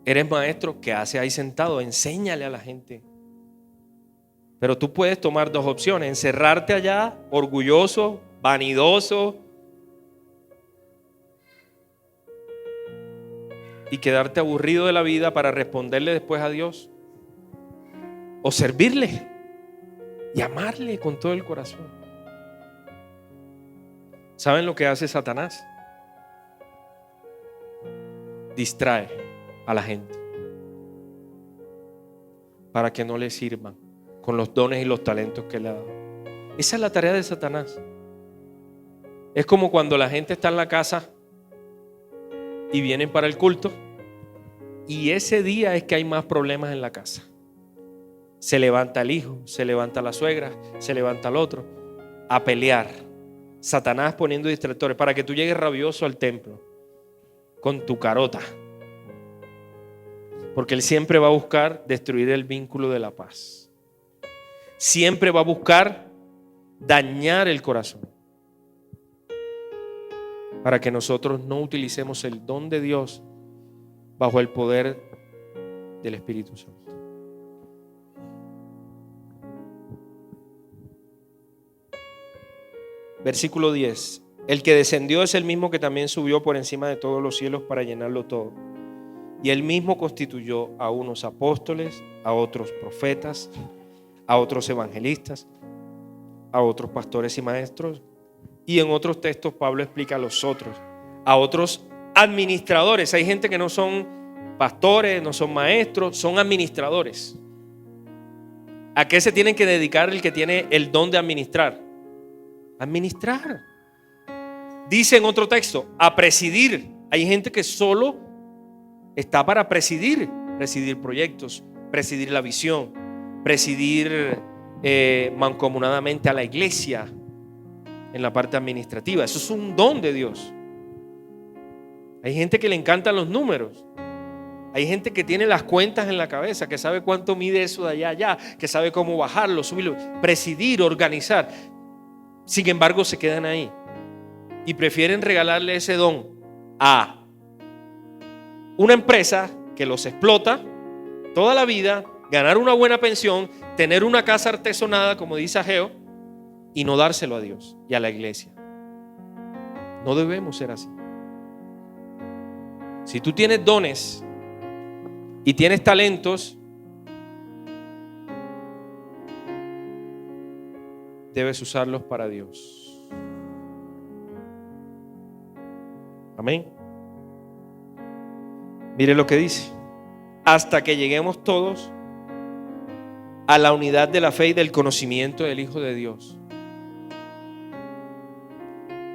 ¿Eres maestro? ¿Qué haces ahí sentado? Enséñale a la gente. Pero tú puedes tomar dos opciones: encerrarte allá, orgulloso, vanidoso, y quedarte aburrido de la vida para responderle después a Dios, o servirle y amarle con todo el corazón. ¿Saben lo que hace Satanás? Distrae a la gente para que no le sirvan con los dones y los talentos que le ha dado. Esa es la tarea de Satanás. Es como cuando la gente está en la casa y vienen para el culto, y ese día es que hay más problemas en la casa. Se levanta el hijo, se levanta la suegra, se levanta el otro a pelear. Satanás poniendo distractores para que tú llegues rabioso al templo con tu carota. Porque él siempre va a buscar destruir el vínculo de la paz. Siempre va a buscar dañar el corazón, para que nosotros no utilicemos el don de Dios bajo el poder del Espíritu Santo. Versículo 10. El que descendió es el mismo que también subió por encima de todos los cielos para llenarlo todo. Y él mismo constituyó a unos apóstoles, a otros profetas, a otros evangelistas, a otros pastores y maestros. Y en otros textos Pablo explica a los otros, a otros administradores. Hay gente que no son pastores, no son maestros, son administradores. ¿A qué se tienen que dedicar el que tiene el don de administrar? Administrar. Dice en otro texto, a presidir. Hay gente que solo está para presidir proyectos, presidir la visión, presidir mancomunadamente a la iglesia en la parte administrativa. Eso es un don de Dios. Hay gente que le encantan los números. Hay gente que tiene las cuentas en la cabeza, que sabe cuánto mide eso de allá a allá, que sabe cómo bajarlo, subirlo, presidir, organizar. Sin embargo, se quedan ahí y prefieren regalarle ese don a una empresa que los explota, toda la vida, ganar una buena pensión, tener una casa artesonada, como dice Ageo, y no dárselo a Dios y a la iglesia. No debemos ser así. Si tú tienes dones y tienes talentos, debes usarlos para Dios. Amén. Mire lo que dice: hasta que lleguemos todos a la unidad de la fe y del conocimiento del Hijo de Dios.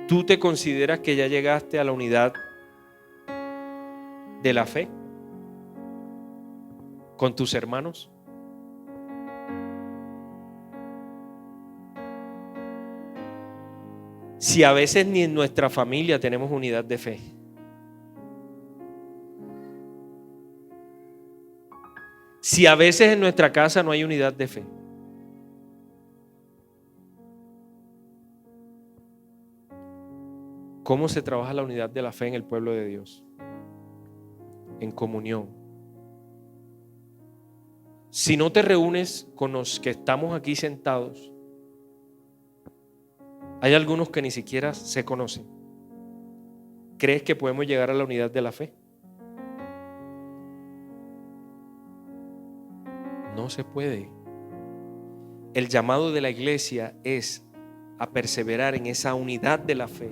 ¿Tú te consideras que ya llegaste a la unidad de la fe con tus hermanos? Si a veces ni en nuestra familia tenemos unidad de fe, si a veces en nuestra casa no hay unidad de fe, ¿cómo se trabaja la unidad de la fe en el pueblo de Dios? En comunión. Si no te reúnes con los que estamos aquí sentados, hay algunos que ni siquiera se conocen. ¿Crees que podemos llegar a la unidad de la fe? No se puede. El llamado de la iglesia es a perseverar en esa unidad de la fe,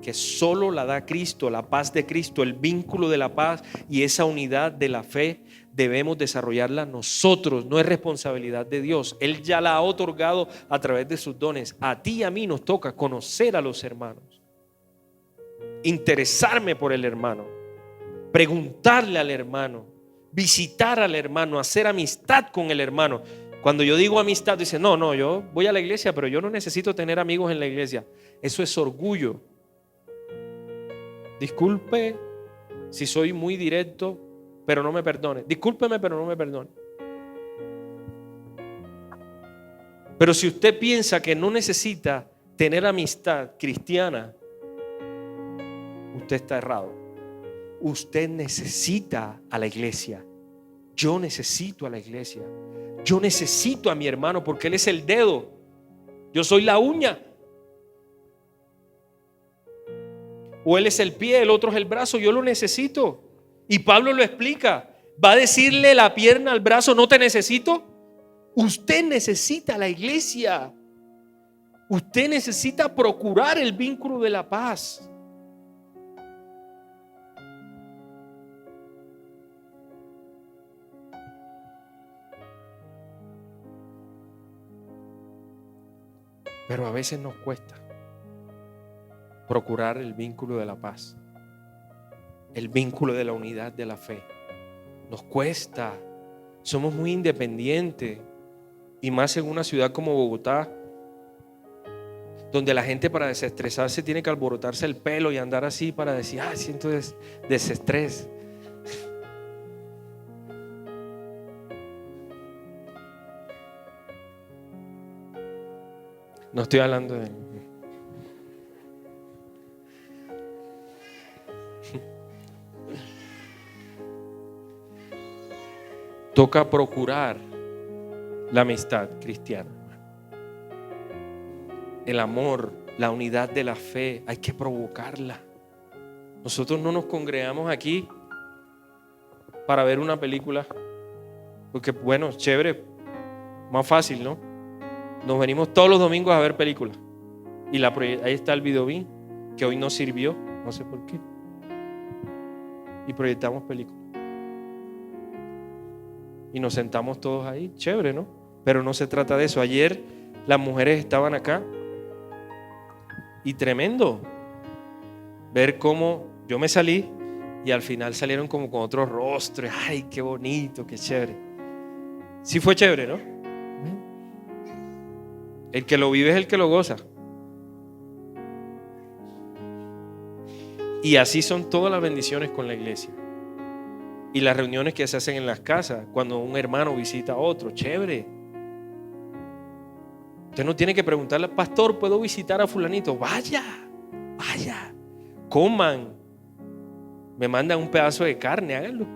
que solo la da Cristo, la paz de Cristo, el vínculo de la paz, y esa unidad de la fe debemos desarrollarla nosotros, no es responsabilidad de Dios. Él ya la ha otorgado a través de sus dones. A ti y a mí nos toca conocer a los hermanos, interesarme por el hermano, preguntarle al hermano, visitar al hermano, hacer amistad con el hermano. Cuando yo digo amistad, dice no, yo voy a la iglesia, pero yo no necesito tener amigos en la iglesia. Eso es orgullo. Disculpe si soy muy directo, pero no me perdone. Discúlpeme, pero no me perdone. Pero si usted piensa que no necesita tener amistad cristiana, usted está errado. Usted necesita a la iglesia. Yo necesito a la iglesia. Yo necesito a mi hermano porque él es el dedo. Yo soy la uña. O él es el pie, el otro es el brazo. Yo lo necesito. Y Pablo lo explica. ¿Va a decirle la pierna al brazo, no te necesito? Usted necesita la iglesia. Usted necesita procurar el vínculo de la paz. Pero a veces nos cuesta procurar el vínculo de la paz, el vínculo de la unidad de la fe. Nos cuesta. Somos muy independientes, y más en una ciudad como Bogotá, donde la gente para desestresarse tiene que alborotarse el pelo y andar así para decir, siento desestrés. No estoy hablando de... Toca procurar la amistad cristiana, el amor, la unidad de la fe. Hay que provocarla. Nosotros no nos congregamos aquí para ver una película, porque bueno, chévere, más fácil, ¿no? Nos venimos todos los domingos a ver películas. Y ahí está el videobeam, que hoy no sirvió, no sé por qué. Y proyectamos películas. Y nos sentamos todos ahí, chévere, ¿no? Pero no se trata de eso. Ayer las mujeres estaban acá y tremendo ver cómo yo me salí y al final salieron como con otro rostro. Ay, qué bonito, qué chévere. Sí fue chévere, ¿no? El que lo vive es el que lo goza. Y así son todas las bendiciones con la iglesia. Y las reuniones que se hacen en las casas, cuando un hermano visita a otro, chévere. Usted no tiene que preguntarle al pastor, ¿puedo visitar a fulanito? Vaya, coman. Me mandan un pedazo de carne, háganlo.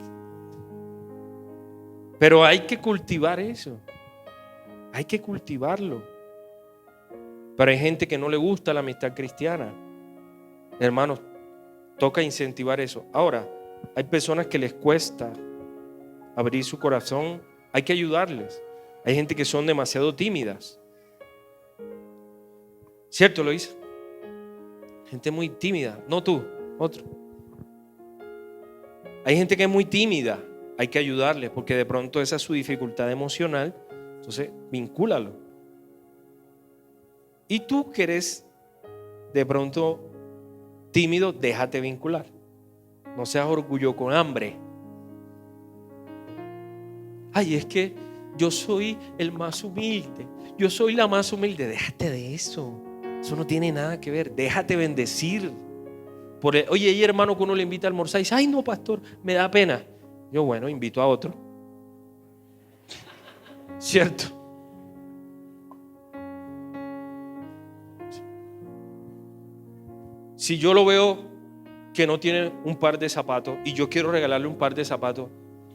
Pero hay que cultivar eso. Hay que cultivarlo. Pero hay gente que no le gusta la amistad cristiana. Hermanos, toca incentivar eso. Ahora, hay personas que les cuesta abrir su corazón. Hay que ayudarles. Hay gente que son demasiado tímidas. ¿Cierto, Loisa? Gente muy tímida. No tú, otro. Hay gente que es muy tímida. Hay que ayudarles porque de pronto esa es su dificultad emocional. Entonces, vincúlalo. Y tú que eres de pronto tímido, déjate vincular. No seas orgullo con hambre. Ay, es que yo soy el más humilde. Yo soy la más humilde. Déjate de eso. Eso no tiene nada que ver. Déjate bendecir. Oye, hay hermano que uno le invita a almorzar y dice, ay no, pastor, me da pena. Yo, bueno, invito a otro. ¿Cierto? Si yo lo veo que no tiene un par de zapatos y yo quiero regalarle un par de zapatos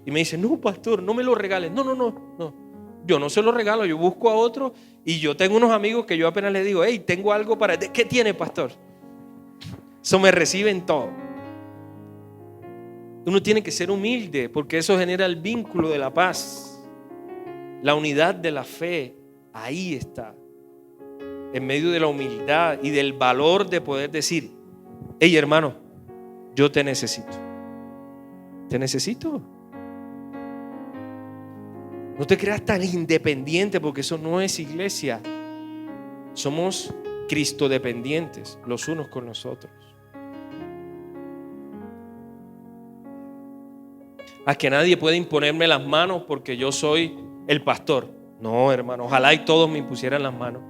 y me dice, no, pastor, no me lo regales. No. Yo no se lo regalo, yo busco a otro y yo tengo unos amigos que yo apenas les digo, hey, tengo algo para... ¿Qué tiene, pastor? Eso me reciben todo. Uno tiene que ser humilde porque eso genera el vínculo de la paz. La unidad de la fe, ahí está. En medio de la humildad y del valor de poder decir, hey hermano, yo te necesito. Te necesito. No te creas tan independiente porque eso no es iglesia. Somos cristodependientes los unos con los otros. A que nadie puede imponerme las manos porque yo soy el pastor. No, hermano, ojalá y todos me impusieran las manos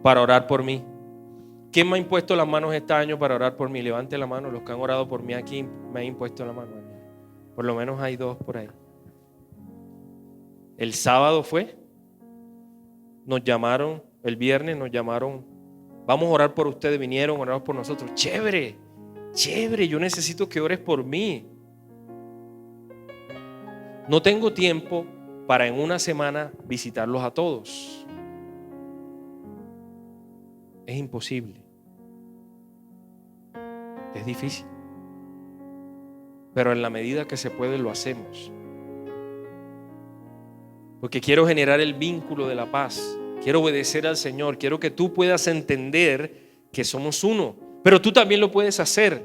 para orar por mí. ¿Quién me ha impuesto las manos este año para orar por mí? Levante la mano. Los que han orado por mí aquí me han impuesto la mano. Por lo menos hay 2 por ahí. El sábado fue. Nos llamaron, el viernes nos llamaron. Vamos a orar por ustedes. Vinieron a orar por nosotros. Chévere, chévere. Yo necesito que ores por mí. No tengo tiempo para en una semana visitarlos a todos. Es imposible. Es difícil. Pero en la medida que se puede lo hacemos. Porque quiero generar el vínculo de la paz. Quiero obedecer al Señor. Quiero que tú puedas entender que somos uno. Pero tú también lo puedes hacer.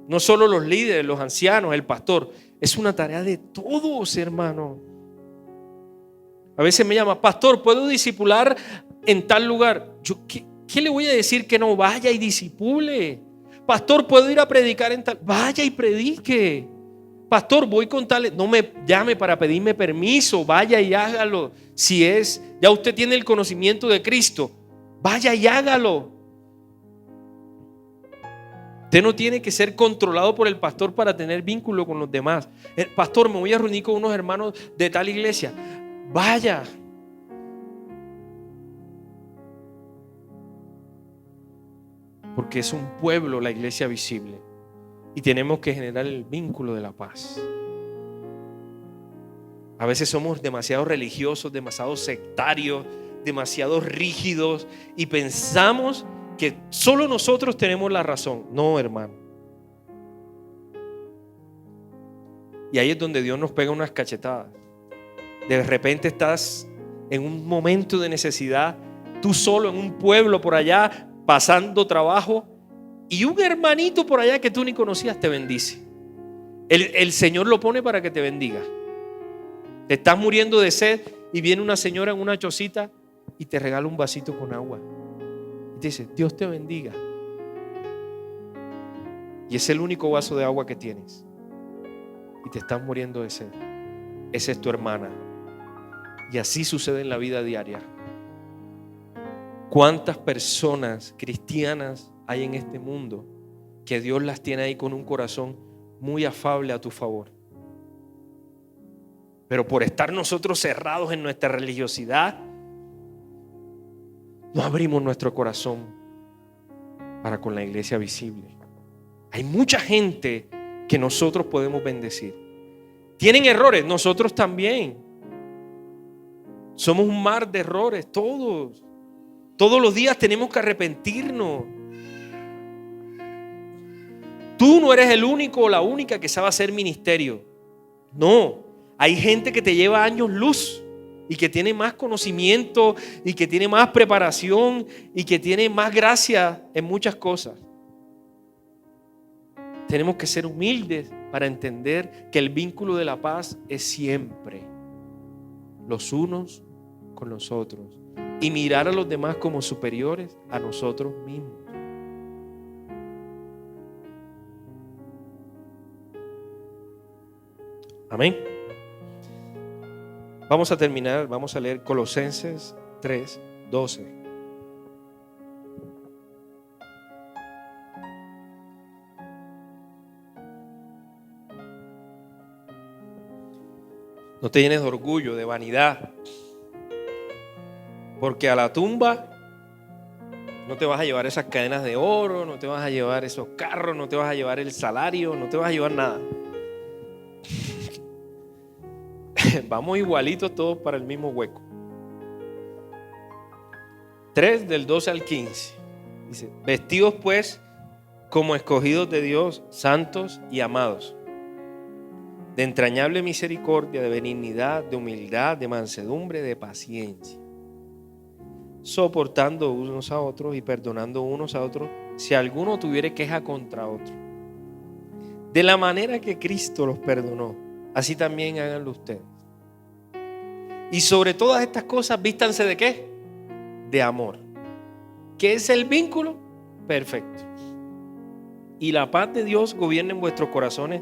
No solo los líderes, los ancianos, el pastor. Es una tarea de todos, hermano. A veces me llama, pastor, ¿puedo discipular en tal lugar? ¿Qué le voy a decir que no vaya y discipule? Pastor, ¿puedo ir a predicar en tal? Vaya y predique. Pastor, voy con tal. No me llame para pedirme permiso. Vaya y hágalo. Si es, ya usted tiene el conocimiento de Cristo, vaya y hágalo. Usted no tiene que ser controlado por el pastor para tener vínculo con los demás. Pastor, me voy a reunir con unos hermanos de tal iglesia. Vaya. Porque es un pueblo la iglesia visible. Y tenemos que generar el vínculo de la paz. A veces somos demasiado religiosos, demasiado sectarios, demasiado rígidos y pensamos que solo nosotros tenemos la razón. No, hermano. Y ahí es donde Dios nos pega unas cachetadas. De repente estás en un momento de necesidad, tú solo en un pueblo por allá, pasando trabajo, y un hermanito por allá que tú ni conocías te bendice. El Señor lo pone para que te bendiga. Te estás muriendo de sed y viene una señora en una chocita y te regala un vasito con agua. Y te dice, Dios te bendiga. Y es el único vaso de agua que tienes. Y te estás muriendo de sed. Esa es tu hermana. Y así sucede en la vida diaria. ¿Cuántas personas cristianas hay en este mundo que Dios las tiene ahí con un corazón muy afable a tu favor? Pero por estar nosotros cerrados en nuestra religiosidad, no abrimos nuestro corazón para con la iglesia visible. Hay mucha gente que nosotros podemos bendecir, Tienen errores, nosotros también. Somos un mar de errores, todos. Todos los días tenemos que arrepentirnos. Tú no eres el único o la única que sabe hacer ministerio. No, hay gente que te lleva años luz y que tiene más conocimiento y que tiene más preparación y que tiene más gracia en muchas cosas. Tenemos que ser humildes para entender que el vínculo de la paz es siempre los unos con los otros y mirar a los demás como superiores a nosotros mismos. Amén. Vamos a terminar, vamos a leer Colosenses 3:12. No te llenes de orgullo, de vanidad, porque a la tumba no te vas a llevar esas cadenas de oro, no te vas a llevar esos carros, no te vas a llevar el salario, no te vas a llevar nada. Vamos igualitos todos para el mismo hueco. 3 del 12 al 15. Dice: vestidos pues como escogidos de Dios, santos y amados, de entrañable misericordia, de benignidad, de humildad, de mansedumbre, de paciencia, soportando unos a otros y perdonando unos a otros si alguno tuviere queja contra otro. De la manera que Cristo los perdonó, así también háganlo ustedes. Y sobre todas estas cosas vístanse ¿de qué? De amor. ¿Qué es el vínculo? Perfecto. Y la paz de Dios gobierne en vuestros corazones,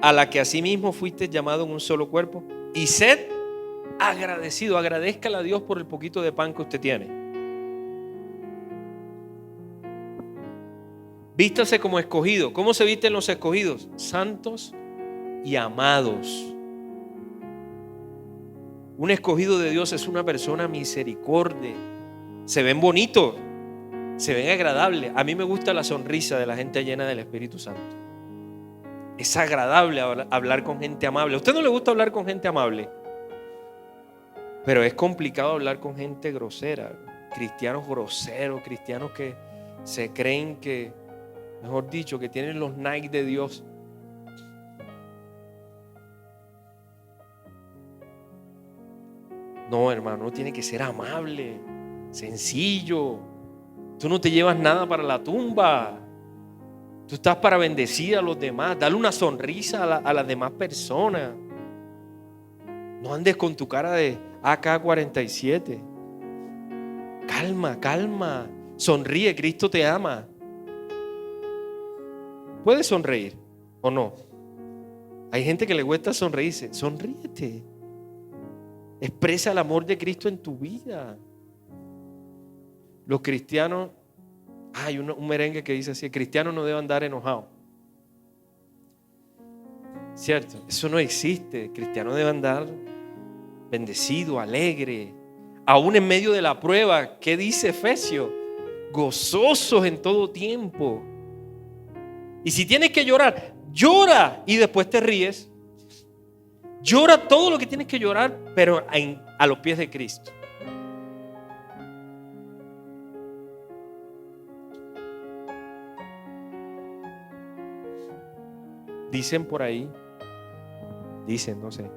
a la que asimismo fuisteis llamados en un solo cuerpo, y sed agradecido. Agradézcale a Dios por el poquito de pan que usted tiene. Vístase como escogido. ¿Cómo se visten los escogidos? Santos y amados. Un escogido de Dios es una persona misericordia. Se ven bonitos, se ven agradables. A mí me gusta la sonrisa de la gente llena del Espíritu Santo. Es agradable hablar con gente amable. ¿A usted no le gusta hablar con gente amable? Pero es complicado hablar con gente grosera. Cristianos groseros, cristianos que se creen que, mejor dicho, que tienen los Nike de Dios. No, hermano, uno tiene que ser amable, sencillo. Tú no te llevas nada para la tumba. Tú estás para bendecir a los demás, darle una sonrisa a las demás personas. No andes con tu cara de AK-47. Calma, calma. Sonríe, Cristo te ama. ¿Puedes sonreír o no? Hay gente que le cuesta sonreírse. Sonríete. Expresa el amor de Cristo en tu vida. Los cristianos, hay un merengue que dice así: el cristiano no debe andar enojado. ¿Cierto? Eso no existe. El cristiano debe andar bendecido, alegre. Aún en medio de la prueba, ¿qué dice Efesios? Gozosos en todo tiempo. Y si tienes que llorar, llora y después te ríes. Llora todo lo que tienes que llorar, pero a los pies de Cristo. Dicen por ahí, no sé,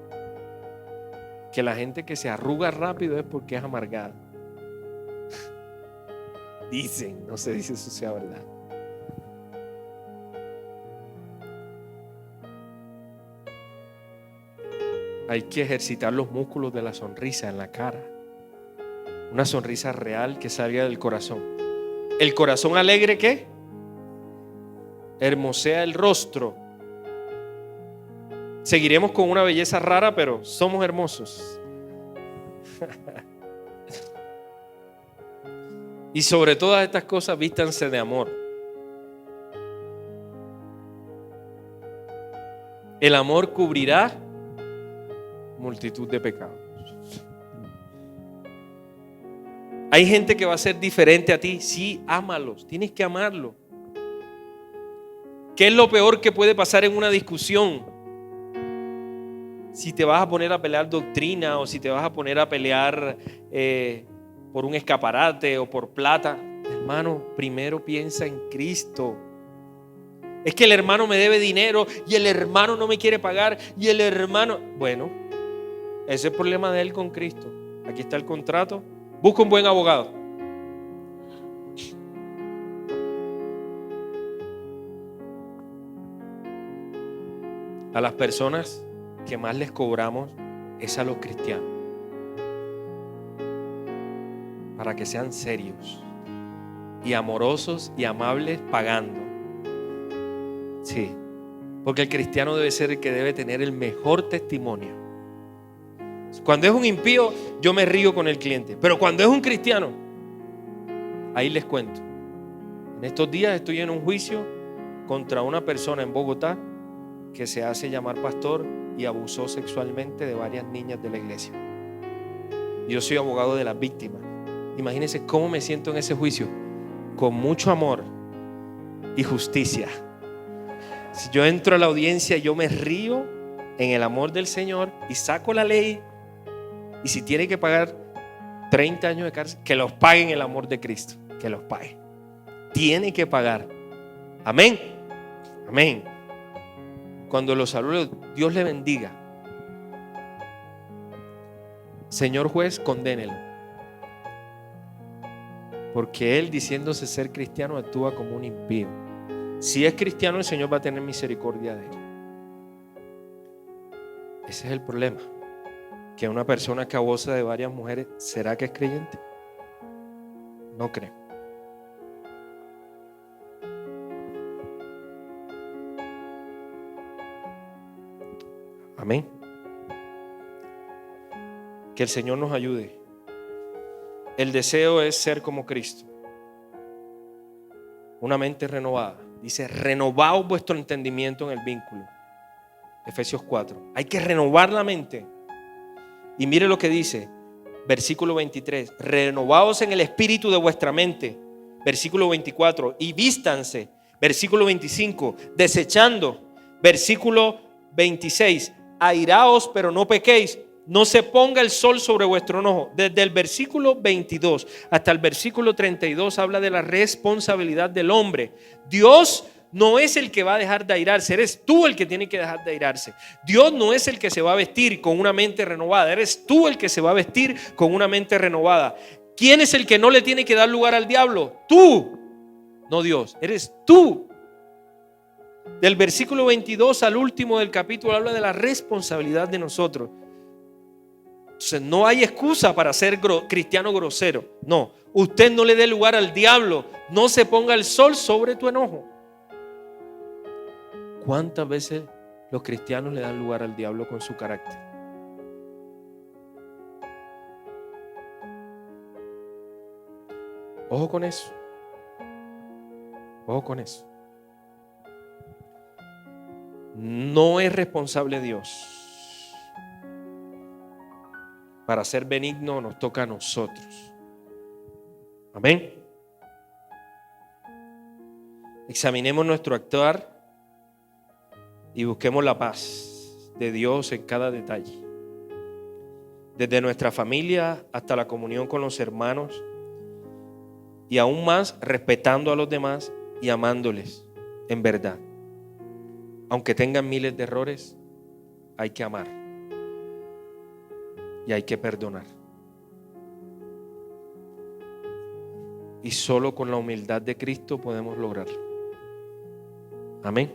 que la gente que se arruga rápido es porque es amargada. Dicen, no sé si eso sea verdad. Hay que ejercitar los músculos de la sonrisa en la cara. Una sonrisa real que salga del corazón. El corazón alegre, ¿qué? Hermosea el rostro. Seguiremos con una belleza rara, pero somos hermosos. Y sobre todas estas cosas, vístanse de amor. El amor cubrirá multitud de pecados. Hay gente que va a ser diferente a ti. Sí, ámalos. Tienes que amarlo. ¿Qué es lo peor que puede pasar en una discusión? si te vas a poner a pelear doctrina o si te vas a poner a pelear por un escaparate o por plata, hermano, primero piensa en Cristo. Es que el hermano me debe dinero y el hermano no me quiere pagar y el hermano... Bueno, ese es el problema de él con Cristo. Aquí está el contrato. Busca un buen abogado. A las personas que más les cobramos es a los cristianos, para que sean serios y amorosos y amables pagando. Sí, porque el cristiano debe ser el que debe tener el mejor testimonio. Cuando es un impío, yo me río con el cliente, pero cuando es un cristiano, ahí les cuento. En estos días estoy en un juicio contra una persona en Bogotá que se hace llamar pastor y abusó sexualmente de varias niñas de la iglesia. Yo soy abogado de las víctimas. Imagínense cómo me siento en ese juicio, con mucho amor y justicia. Si yo entro a la audiencia, yo me río en el amor del Señor y saco la ley, y si tiene que pagar 30 años de cárcel, que los pague en el amor de Cristo, que los pague. Tiene que pagar. Amén. Amén. Cuando los saludo, Dios le bendiga. Señor juez, condénelo. Porque él, diciéndose ser cristiano, actúa como un impío. Si es cristiano, el Señor va a tener misericordia de él. Ese es el problema. Que una persona que abusa de varias mujeres, ¿será que es creyente? No creo. Amén. Que el Señor nos ayude. El deseo es ser como Cristo. Una mente renovada. Dice, renovaos vuestro entendimiento en el vínculo. Efesios 4. Hay que renovar la mente. Y mire lo que dice, versículo 23. Renovaos en el espíritu de vuestra mente. Versículo 24. Y vístanse. Versículo 25. Desechando. Versículo 26. Airaos, pero no pequéis. No se ponga el sol sobre vuestro enojo. Desde el versículo 22 hasta el versículo 32 habla de la responsabilidad del hombre. Dios no es el que va a dejar de airarse, eres tú el que tiene que dejar de airarse. Dios no es el que se va a vestir con una mente renovada, eres tú el que se va a vestir con una mente renovada. ¿Quién es el que no le tiene que dar lugar al diablo? Tú, no Dios, eres tú. Del versículo 22 al último del capítulo habla de la responsabilidad de nosotros. Entonces no hay excusa para ser cristiano grosero. No, usted no le dé lugar al diablo. No se ponga el sol sobre tu enojo. ¿Cuántas veces los cristianos le dan lugar al diablo con su carácter? Ojo con eso. Ojo con eso. No es responsable Dios. Para ser benigno nos toca a nosotros. Amén. Examinemos nuestro actuar y busquemos la paz de Dios en cada detalle. Desde nuestra familia hasta la comunión con los hermanos, y aún más respetando a los demás y amándoles en verdad. Aunque tengan miles de errores, hay que amar y hay que perdonar. Y solo con la humildad de Cristo podemos lograrlo. Amén.